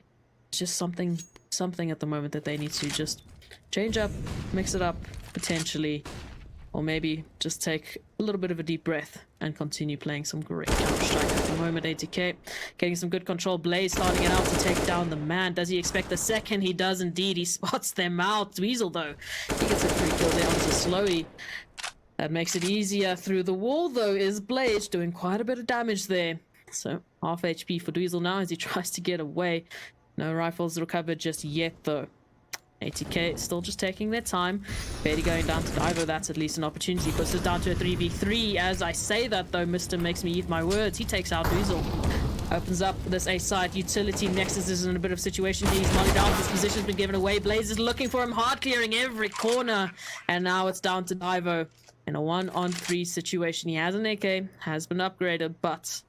It's just something at the moment that they need to just change up, mix it up, potentially, or maybe just take a little bit of a deep breath and continue playing some great Counter-Strike at the moment. ATK getting some good control. Blaze starting it out to take down the man. Does he expect the second? He does indeed. He spots them out. Weasel, though, he gets a 3 kill there onto Slowy. That makes it easier. Through the wall, though, is Blaze doing quite a bit of damage there. So, half HP for Dweezil now as he tries to get away. No rifles recovered just yet, though. ATK still just taking their time. Fady going down to Divo. That's at least an opportunity. Puts it down to a 3v3. As I say that, though, Mr. makes me eat my words. He takes out Dweezil. Opens up this A-side utility. Nexus is in a bit of a situation. He's mollied down. This position's been given away. Blaze is looking for him. Hard clearing every corner. And now it's down to Divo. In a 1-on-3 situation, he has an AK, has been upgraded, but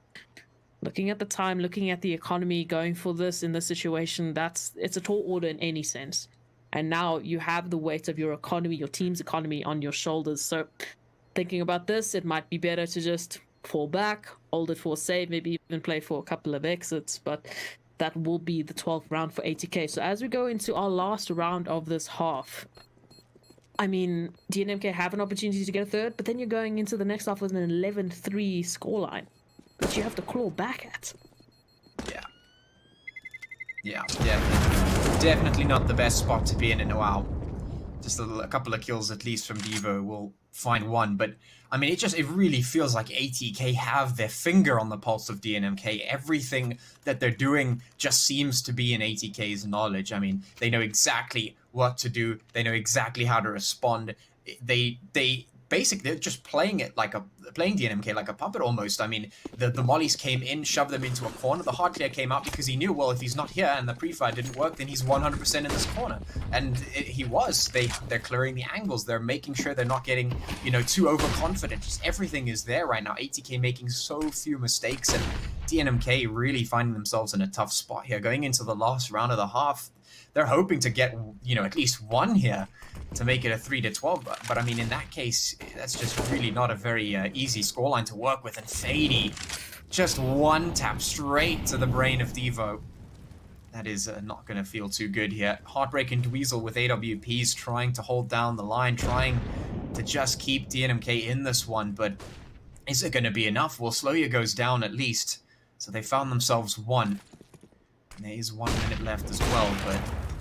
looking at the time, looking at the economy, going for this in this situation, it's a tall order in any sense. And now you have the weight of your economy, your team's economy on your shoulders. So thinking about this, it might be better to just fall back, hold it for a save, maybe even play for a couple of exits, but that will be the 12th round for ATK. So as we go into our last round of this half, I mean, DNMK have an opportunity to get a third, but then you're going into the next half with an 11-3 scoreline, which you have to claw back at. Yeah, definitely not the best spot to be in a while. Just a couple of kills at least from Devo will find one, but I mean, it really feels like ATK have their finger on the pulse of DNMK. Everything that they're doing just seems to be in ATK's knowledge. I mean, they know exactly what to do. They know exactly how to respond. They basically, they're just playing DNMK like a puppet almost. I mean, the mollies came in, shoved them into a corner. The hard clear came out because he knew, well, if he's not here and the pre-fire didn't work, then he's 100% in this corner. And he was. They're clearing the angles. They're making sure they're not getting, too overconfident. Just everything is there right now. ATK making so few mistakes, and DNMK really finding themselves in a tough spot here. Going into the last round of the half, they're hoping to get, at least one here to make it a 3-12. But I mean, in that case, that's just really not a very easy scoreline to work with. And Fady, just one tap straight to the brain of Devo. That is not going to feel too good here. Heartbreak and Dweezil with AWPs trying to hold down the line, trying to just keep DNMK in this one. But is it going to be enough? Well, Sloya goes down at least. So they found themselves one. And there is 1 minute left as well, but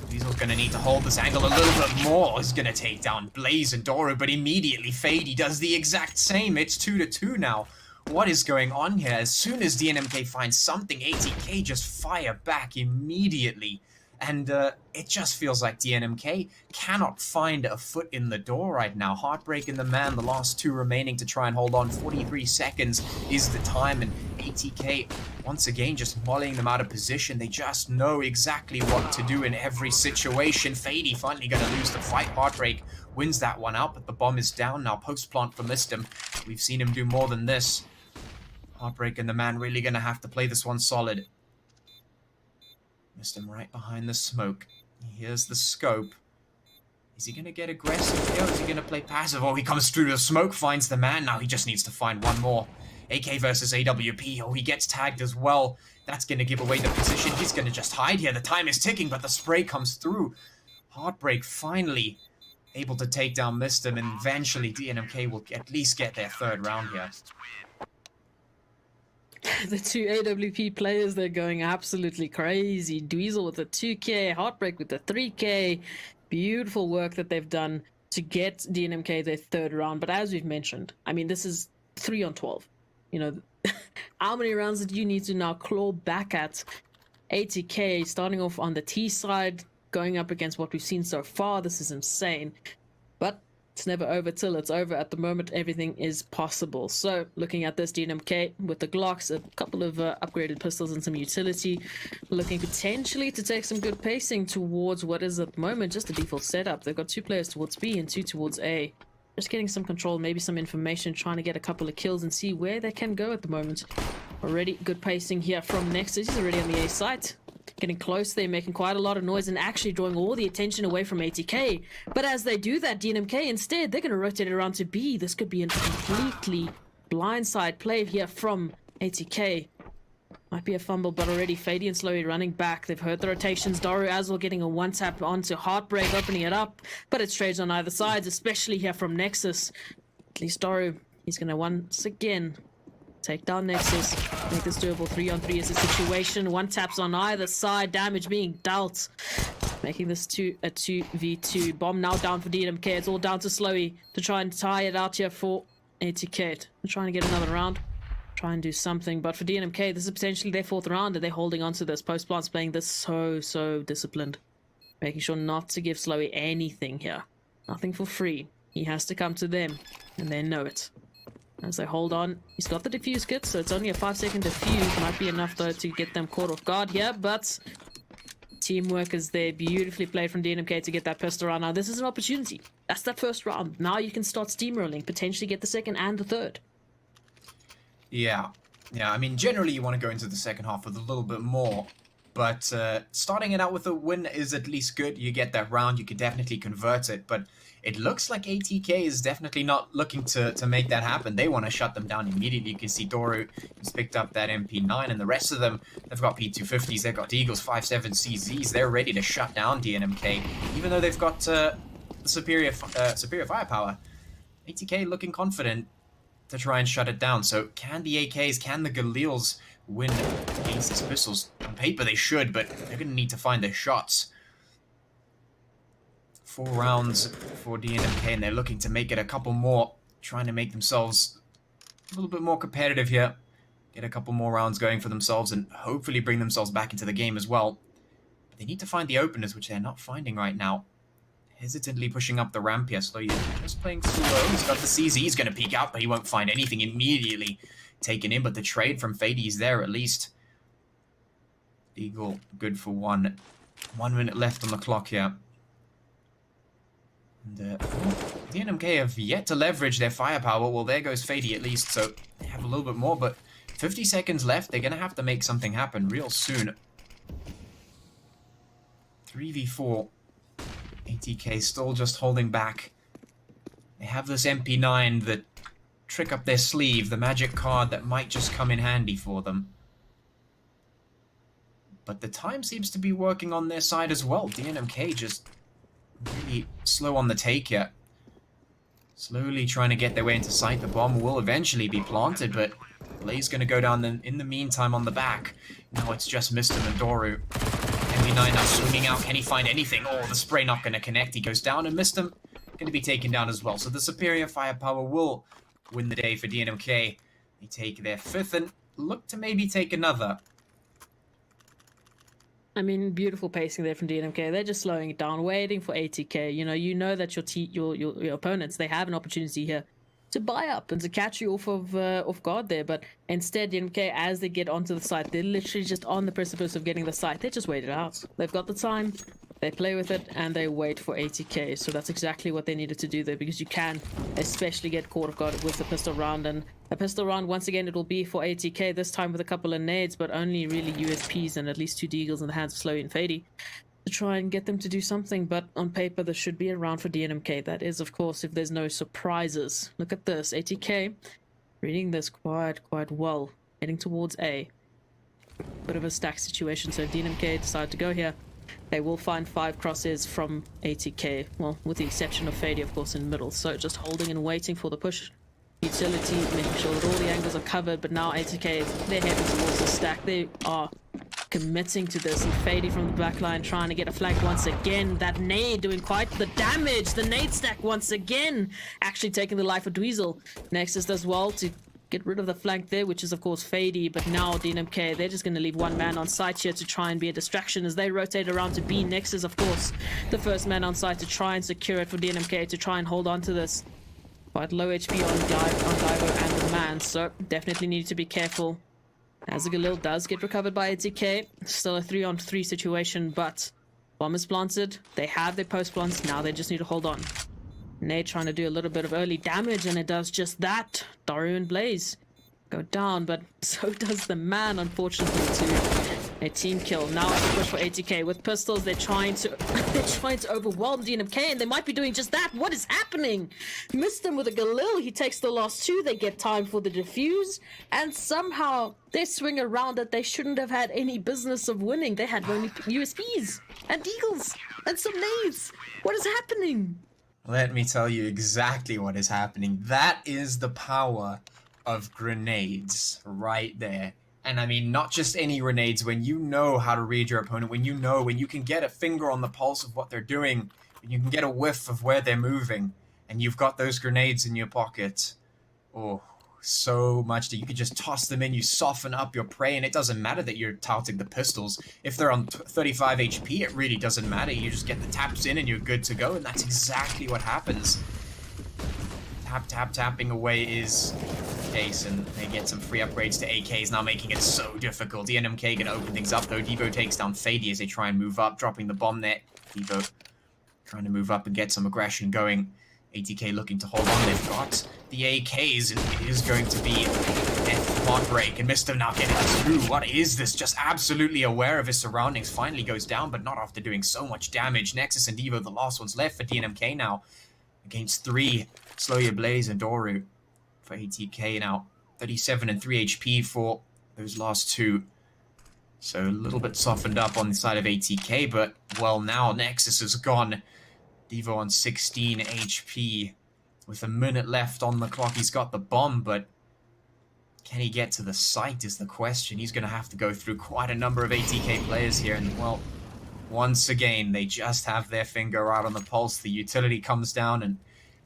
Dweezil's going to need to hold this angle a little bit more. He's going to take down Blaze and Doro, but immediately Fady does the exact same. It's 2-2 now. What is going on here? As soon as DNMK finds something, ATK just fire back immediately. And it just feels like DNMK cannot find a foot in the door right now. Heartbreak and the man, the last two remaining to try and hold on. 43 seconds is the time, and ATK, once again, just mulling them out of position. They just know exactly what to do in every situation. Fady finally going to lose the fight. Heartbreak wins that one out, but the bomb is down now. Post-plant for Mistum. We've seen him do more than this. Heartbreak and the man really going to have to play this one solid. Missed him right behind the smoke. Here's the scope. Is he going to get aggressive here, or is he going to play passive? Oh, he comes through the smoke, finds the man. Now he just needs to find one more. AK versus AWP. Oh, he gets tagged as well. That's going to give away the position. He's going to just hide here. The time is ticking, but the spray comes through. Heartbreak finally able to take down Mistum, and eventually DNMK will at least get their third round here. The two AWP players, they're going absolutely crazy. Dweezil with the 2K, Heartbreak with the 3K. Beautiful work that they've done to get DNMK their third round. But as we've mentioned, I mean, this is 3 on 12. You know, how many rounds do you need to now claw back at? ATK starting off on the T side, going up against what we've seen so far. This is insane. But it's never over till it's over. At the moment, everything is possible. So, looking at this, DNMK with the Glocks, a couple of upgraded pistols and some utility, looking potentially to take some good pacing towards what is at the moment just a default setup. They've got 2 players towards B and 2 towards A. Just getting some control, maybe some information, trying to get a couple of kills and see where they can go at the moment. Already good pacing here from Nexus. He's already on the A site. Getting close there, making quite a lot of noise and actually drawing all the attention away from ATK. But as they do that, DNMK instead, they're going to rotate it around to B. This could be a completely blindside play here from ATK. Might be a fumble, but already Fady and Slowy running back. They've heard the rotations. Daru as well getting a one-tap onto Heartbreak, opening it up. But it's trades on either side, especially here from Nexus. At least Daru, he's going to once again take down Nexus. Make this doable. 3-on-3 is the situation. One taps on either side. Damage being dealt. Making this a 2v2. Bomb now down for DNMK. It's all down to Slowy to try and tie it out here for ATK. They're trying to get another round. Try and do something. But for DNMK, this is potentially their 4th round, and they're holding on to this. Postplant's playing this so disciplined. Making sure not to give Slowy anything here. Nothing for free. He has to come to them, and they know it. As they hold on, he's got the defuse kit, so it's only a 5-second defuse. Might be enough, though, to get them caught off guard here, but teamwork is there. Beautifully played from DNMK to get that pistol round. Now, this is an opportunity. That's that first round. Now you can start steamrolling, potentially get the 2nd and the 3rd. Yeah, I mean, generally you want to go into the second half with a little bit more, but starting it out with a win is at least good. You get that round, you can definitely convert it, but it looks like ATK is definitely not looking to make that happen. They want to shut them down immediately. You can see Doru has picked up that MP9, and the rest of them, they've got P250s, they've got Eagles 5.7 CZs. They're ready to shut down DNMK, even though they've got superior firepower. ATK looking confident to try and shut it down. So can the AKs, can the Galils win against these pistols? On paper they should, but they're going to need to find their shots. 4 rounds for DNMK, and they're looking to make it a couple more, trying to make themselves a little bit more competitive here. Get a couple more rounds going for themselves and hopefully bring themselves back into the game as well. But they need to find the openers, which they're not finding right now. Hesitantly pushing up the ramp here. Slowly just playing slow. He's got the CZ. He's going to peek out, but he won't find anything immediately taken in. But the trade from Fady is there at least. Eagle good for 1. 1 minute left on the clock here. And DNMK have yet to leverage their firepower. Well, there goes Fady at least, so they have a little bit more. But 50 seconds left. They're going to have to make something happen real soon. 3v4. ATK still just holding back. They have this MP9, the trick up their sleeve, the magic card that might just come in handy for them. But the time seems to be working on their side as well. DNMK just really slow on the take here. Slowly trying to get their way into sight. The bomb will eventually be planted, but Blaze going to go down in the meantime on the back. Now it's just Mr. Nadoru. MP9 now swinging out. Can he find anything? Oh, the spray not going to connect. He goes down, and Mr. going to be taken down as well. So the superior firepower will win the day for DNMK. They take their 5th and look to maybe take another. I mean, beautiful pacing there from DNMK. They're just slowing it down, waiting for ATK. You know that your opponents, they have an opportunity here to buy up and to catch you off guard there. But instead, DNMK, as they get onto the site, they're literally just on the precipice of getting the site. They just wait it out. They've got the time, they play with it, and they wait for ATK. So that's exactly what they needed to do there, because you can especially get caught off guard with the pistol round. And a pistol round, once again, it will be for ATK, this time with a couple of nades, but only really USPs and at least 2 deagles in the hands of Slowy and Fady to try and get them to do something. But on paper, there should be a round for DNMK. That is, of course, if there's no surprises. Look at this. ATK reading this quite well, heading towards A. Bit of a stack situation, so if DNMK decide to go here, they will find 5 crosses from ATK, well, with the exception of Fady, of course, in middle. So just holding and waiting for the push. Utility, making sure that all the angles are covered, but now ATK, they're heading towards the stack. They are committing to this, and Fady from the back line trying to get a flank once again. That nade doing quite the damage. The nade stack once again actually taking the life of Dweezil. Nexus does well to get rid of the flank there, which is of course Fady, but now DNMK, they're just going to leave one man on site here to try and be a distraction as they rotate around to B. Nexus, of course, the first man on site to try and secure it for DNMK to try and hold on to this. But low HP on Divo and the man, so definitely need to be careful. As the Galil does get recovered by ATK, still a 3-on-3 situation, but bomb is planted, they have their post plants, now they just need to hold on. Nade trying to do a little bit of early damage, and it does just that. Daru and Blaze go down, but so does the man, unfortunately, to a team kill. Now it's a push for ATK. With pistols, they're trying to overwhelm DNMK, and they might be doing just that. What is happening? Missed him with a Galil. He takes the last two. They get time for the defuse, and somehow they swing around that they shouldn't have had any business of winning. They had only USPs and Eagles and some nades. What is happening? Let me tell you exactly what is happening. That is the power of grenades right there. And I mean, not just any grenades. When you know how to read your opponent, when you can get a finger on the pulse of what they're doing, when you can get a whiff of where they're moving, and you've got those grenades in your pocket. Oh, so much that you can just toss them in, you soften up your prey, and it doesn't matter that you're touting the pistols. If they're on 35 HP, it really doesn't matter. You just get the taps in and you're good to go, and that's exactly what happens. Tapping away is the case, and they get some free upgrades to AKs, now making it so difficult. DNMK gonna open things up, though. Devo takes down Fady as they try and move up, dropping the bomb there. Devo trying to move up and get some aggression going. ATK looking to hold on. They've got the AKs, and it is going to be a mod break, and Mr. now getting through. What is this? Just absolutely aware of his surroundings. Finally goes down, but not after doing so much damage. Nexus and Devo, the last ones left for DNMK now. Against 3, Slow Your Blaze and Doru for ATK now. 37 and 3 HP for those last 2. So a little bit softened up on the side of ATK, but well, now Nexus is gone. Devo on 16 HP. With a minute left on the clock, he's got the bomb, but can he get to the site is the question. He's going to have to go through quite a number of ATK players here, and well, once again, they just have their finger out on the pulse. The utility comes down and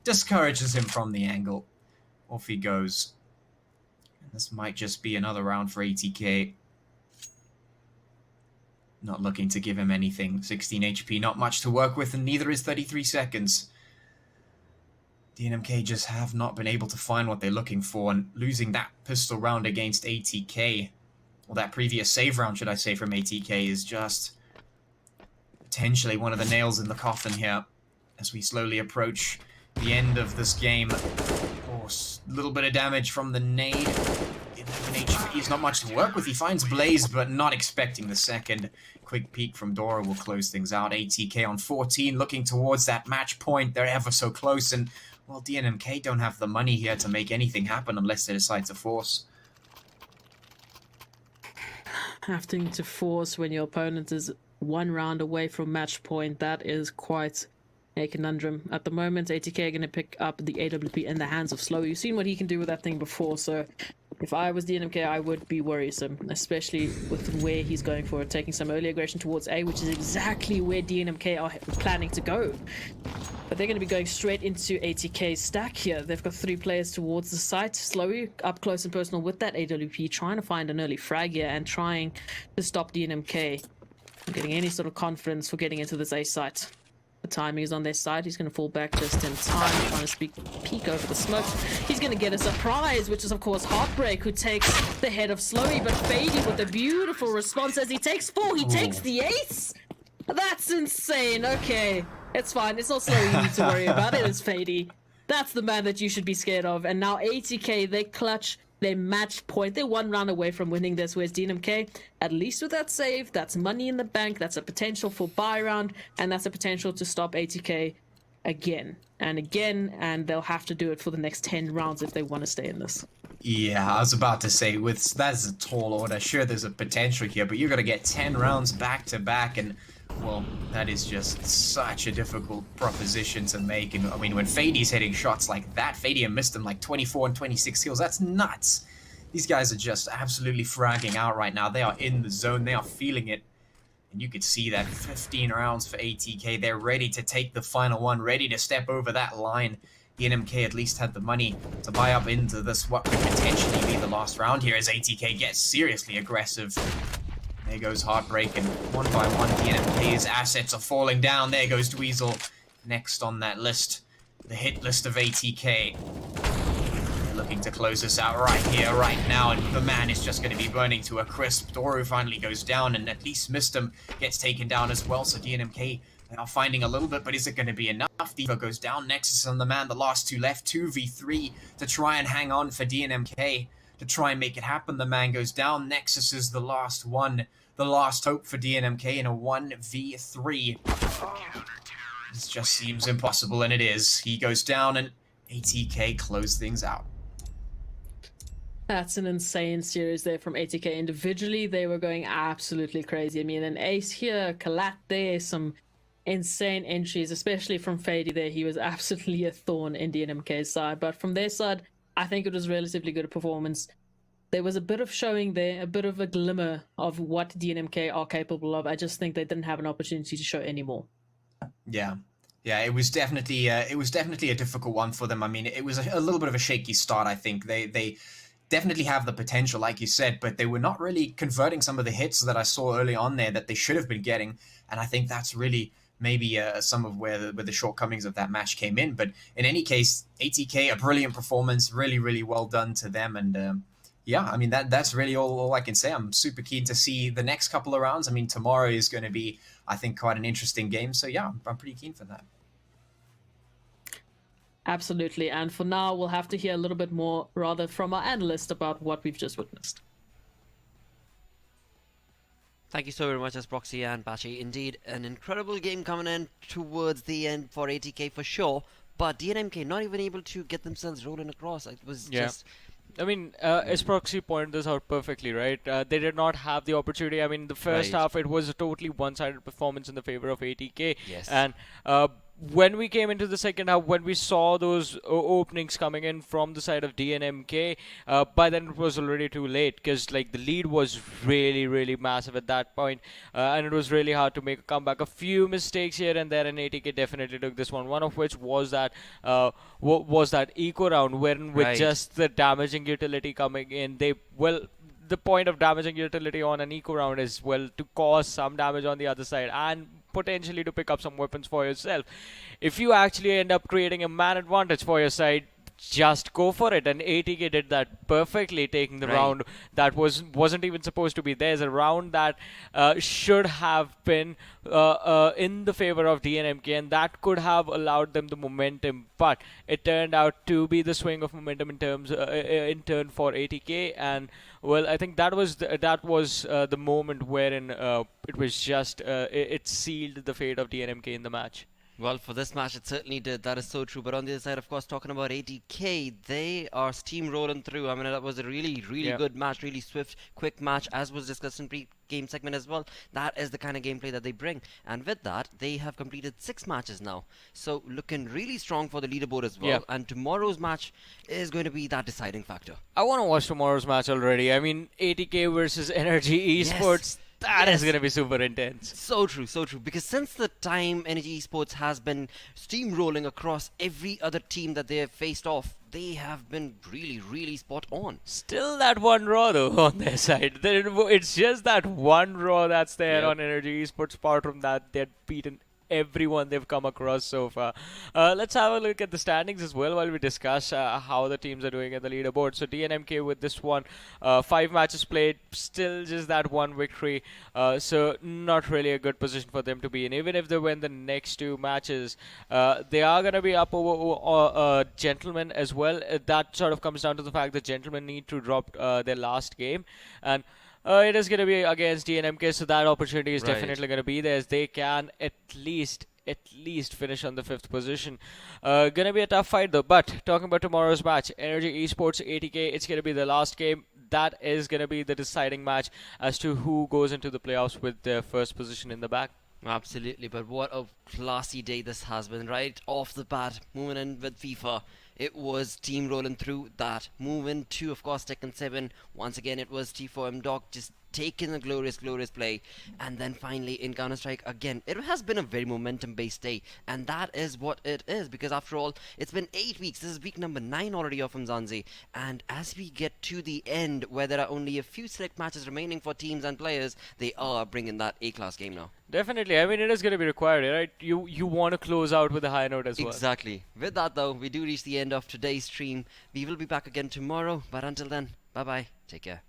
discourages him from the angle. Off he goes. And this might just be another round for ATK. Not looking to give him anything. 16 HP, not much to work with, and neither is 33 seconds. DNMK just have not been able to find what they're looking for, and losing that pistol round against ATK, or that previous save round, should I say, from ATK, is just potentially one of the nails in the coffin here as we slowly approach the end of this game. Oh, a little bit of damage from the nade. 11 HP is not much to work with. He finds Blaze, but not expecting the second. Quick peek from Dora will close things out. ATK on 14, looking towards that match point. They're ever so close, and well, DNMK don't have the money here to make anything happen unless they decide to force. Having to force when your opponent is 1 round away from match point, that is quite a conundrum. At the moment, ATK are going to pick up the AWP in the hands of Slow. You've seen what he can do with that thing before, so if I was DNMK, I would be worrisome, especially with where he's going for it, taking some early aggression towards A, which is exactly where DNMK are planning to go. But they're going to be going straight into ATK's stack here. They've got 3 players towards the site. Slowy up close and personal with that AWP, trying to find an early frag here and trying to stop DNMK from getting any sort of confidence for getting into this A site. The timing is on their side. He's going to fall back just in time, trying to peek over the smoke. He's going to get a surprise, which is, of course, Heartbreak, who takes the head of Slowy, but Fady with a beautiful response as he takes 4. He takes the ace. That's insane. Okay, it's fine. It's not Slowy you need to worry about. It is Fady. That's the man that you should be scared of. And now ATK, they clutch their match point. They're 1 round away from winning this, whereas DNMK, at least with that save, that's money in the bank, that's a potential for buy round, and that's a potential to stop ATK again and again, and they'll have to do it for the next 10 rounds if they want to stay in this. Yeah, I was about to say, that's a tall order. Sure, there's a potential here, but you're going to get 10 rounds back to back, and well, that is just such a difficult proposition to make. And I mean, when Fady's hitting shots like that, Fady missed him like 24 and 26 kills. That's nuts. These guys are just absolutely fragging out right now. They are in the zone. They are feeling it. And you could see that 15 rounds for ATK. They're ready to take the final one, ready to step over that line. DNMK at least had the money to buy up into this, what could potentially be the last round here as ATK gets seriously aggressive. There goes Heartbreak, and one by one DNMK's assets are falling down. There goes Dweezil next on that list, the hit list of ATK. They're looking to close this out right here, right now, and the man is just going to be burning to a crisp. Doru finally goes down, and at least Mistem gets taken down as well, so DNMK are finding a little bit, but is it going to be enough? Diva goes down, Nexus on the man, the last two left, 2v3 to try and hang on for DNMK. To try and make it happen, the man goes down. Nexus is the last one, the last hope for DNMK in a 1v3. This just seems impossible, and it is. He goes down, and ATK close things out. That's an insane series there from ATK. Individually, they were going absolutely crazy. I mean, an ace here, Kalat there, some insane entries, especially from Fady there. He was absolutely a thorn in DNMK's side, but from their side, I think it was relatively good performance. There was a bit of showing there, a bit of a glimmer of what DNMK are capable of. I just think they didn't have an opportunity to show any more. Yeah, it was definitely a difficult one for them. I mean, it was a little bit of a shaky start. I think they definitely have the potential, like you said, but they were not really converting some of the hits that I saw early on there that they should have been getting, and I think that's really maybe some of where the shortcomings of that match came in. But in any case, ATK, a brilliant performance, really, really well done to them. And yeah, I mean, that's really all I can say. I'm super keen to see the next couple of rounds. I mean, tomorrow is going to be, I think, quite an interesting game. So yeah, I'm pretty keen for that. Absolutely. And for now, we'll have to hear a little bit more, rather, from our analyst about what we've just witnessed. Thank you so very much, as Proxy and Pachi. Indeed, an incredible game coming in towards the end for ATK for sure, but DNMK not even able to get themselves rolling across. It was just... I mean, Proxy pointed this out perfectly, right? They did not have the opportunity. I mean, the first half, it was a totally one-sided performance in the favor of ATK. Yes. And when we came into the second half, when we saw those openings coming in from the side of DNMK, by then it was already too late, because like the lead was really, really massive at that point, and it was really hard to make a comeback. A few mistakes here and there, and ATK definitely took this one. One of which was that eco round, wherein with just the damaging utility coming in, the point of damaging utility on an eco round is, well, to cause some damage on the other side and potentially to pick up some weapons for yourself. If you actually end up creating a man advantage for your side, just go for it. And ATK did that perfectly, taking the round that wasn't even supposed to be theirs. A round that should have been in the favor of DNMK, and that could have allowed them the momentum. But it turned out to be the swing of momentum in turn for ATK. And well, I think that was the moment wherein it was just it sealed the fate of DNMK in the match. Well, for this match, it certainly did. That is so true. But on the other side, of course, talking about ATK, they are steamrolling through. I mean, that was a really, really good match, really swift, quick match, as was discussed in pre-game segment as well. That is the kind of gameplay that they bring. And with that, they have completed 6 matches now. So, looking really strong for the leaderboard as well. And tomorrow's match is going to be that deciding factor. I want to watch tomorrow's match already. I mean, ATK versus Energy Esports. That is going to be super intense. So true, so true. Because since the time Energy Esports has been steamrolling across every other team that they have faced off, they have been really, really spot on. Still that one raw though on their side. It's just that one raw that's there on Energy Esports. Apart from that, they're beaten everyone they've come across so far. Let's have a look at the standings as well while we discuss how the teams are doing at the leaderboard. So DNMK with this one, 5 matches played, still just that one victory. So not really a good position for them to be in. Even if they win the next 2 matches, they are going to be up over Gentlemen as well. That sort of comes down to the fact that Gentlemen need to drop their last game. And it is going to be against DNMK, so that opportunity is definitely going to be there, as they can at least finish on the 5th position. Gonna be a tough fight though. But talking about tomorrow's match, Energy Esports ATK, it's gonna be the last game. That is gonna be the deciding match as to who goes into the playoffs with their first position in the bag. Absolutely, but what a classy day this has been, right off the bat, moving in with FIFA. it was team rolling through that. Moving to, of course, Tekken 7. Once again, it was T4M Doc just taking a glorious play. And then finally in Counter-Strike again, it has been a very momentum-based day. And that is what it is, because after all, it's been 8 weeks. This is week number 9 already of Umzansi. And as we get to the end, where there are only a few select matches remaining for teams and players, they are bringing that A-class game now. Definitely. I mean, it is going to be required, right? You want to close out with a high note as well. Exactly. With that, though, we do reach the end of today's stream. We will be back again tomorrow. But until then, bye-bye. Take care.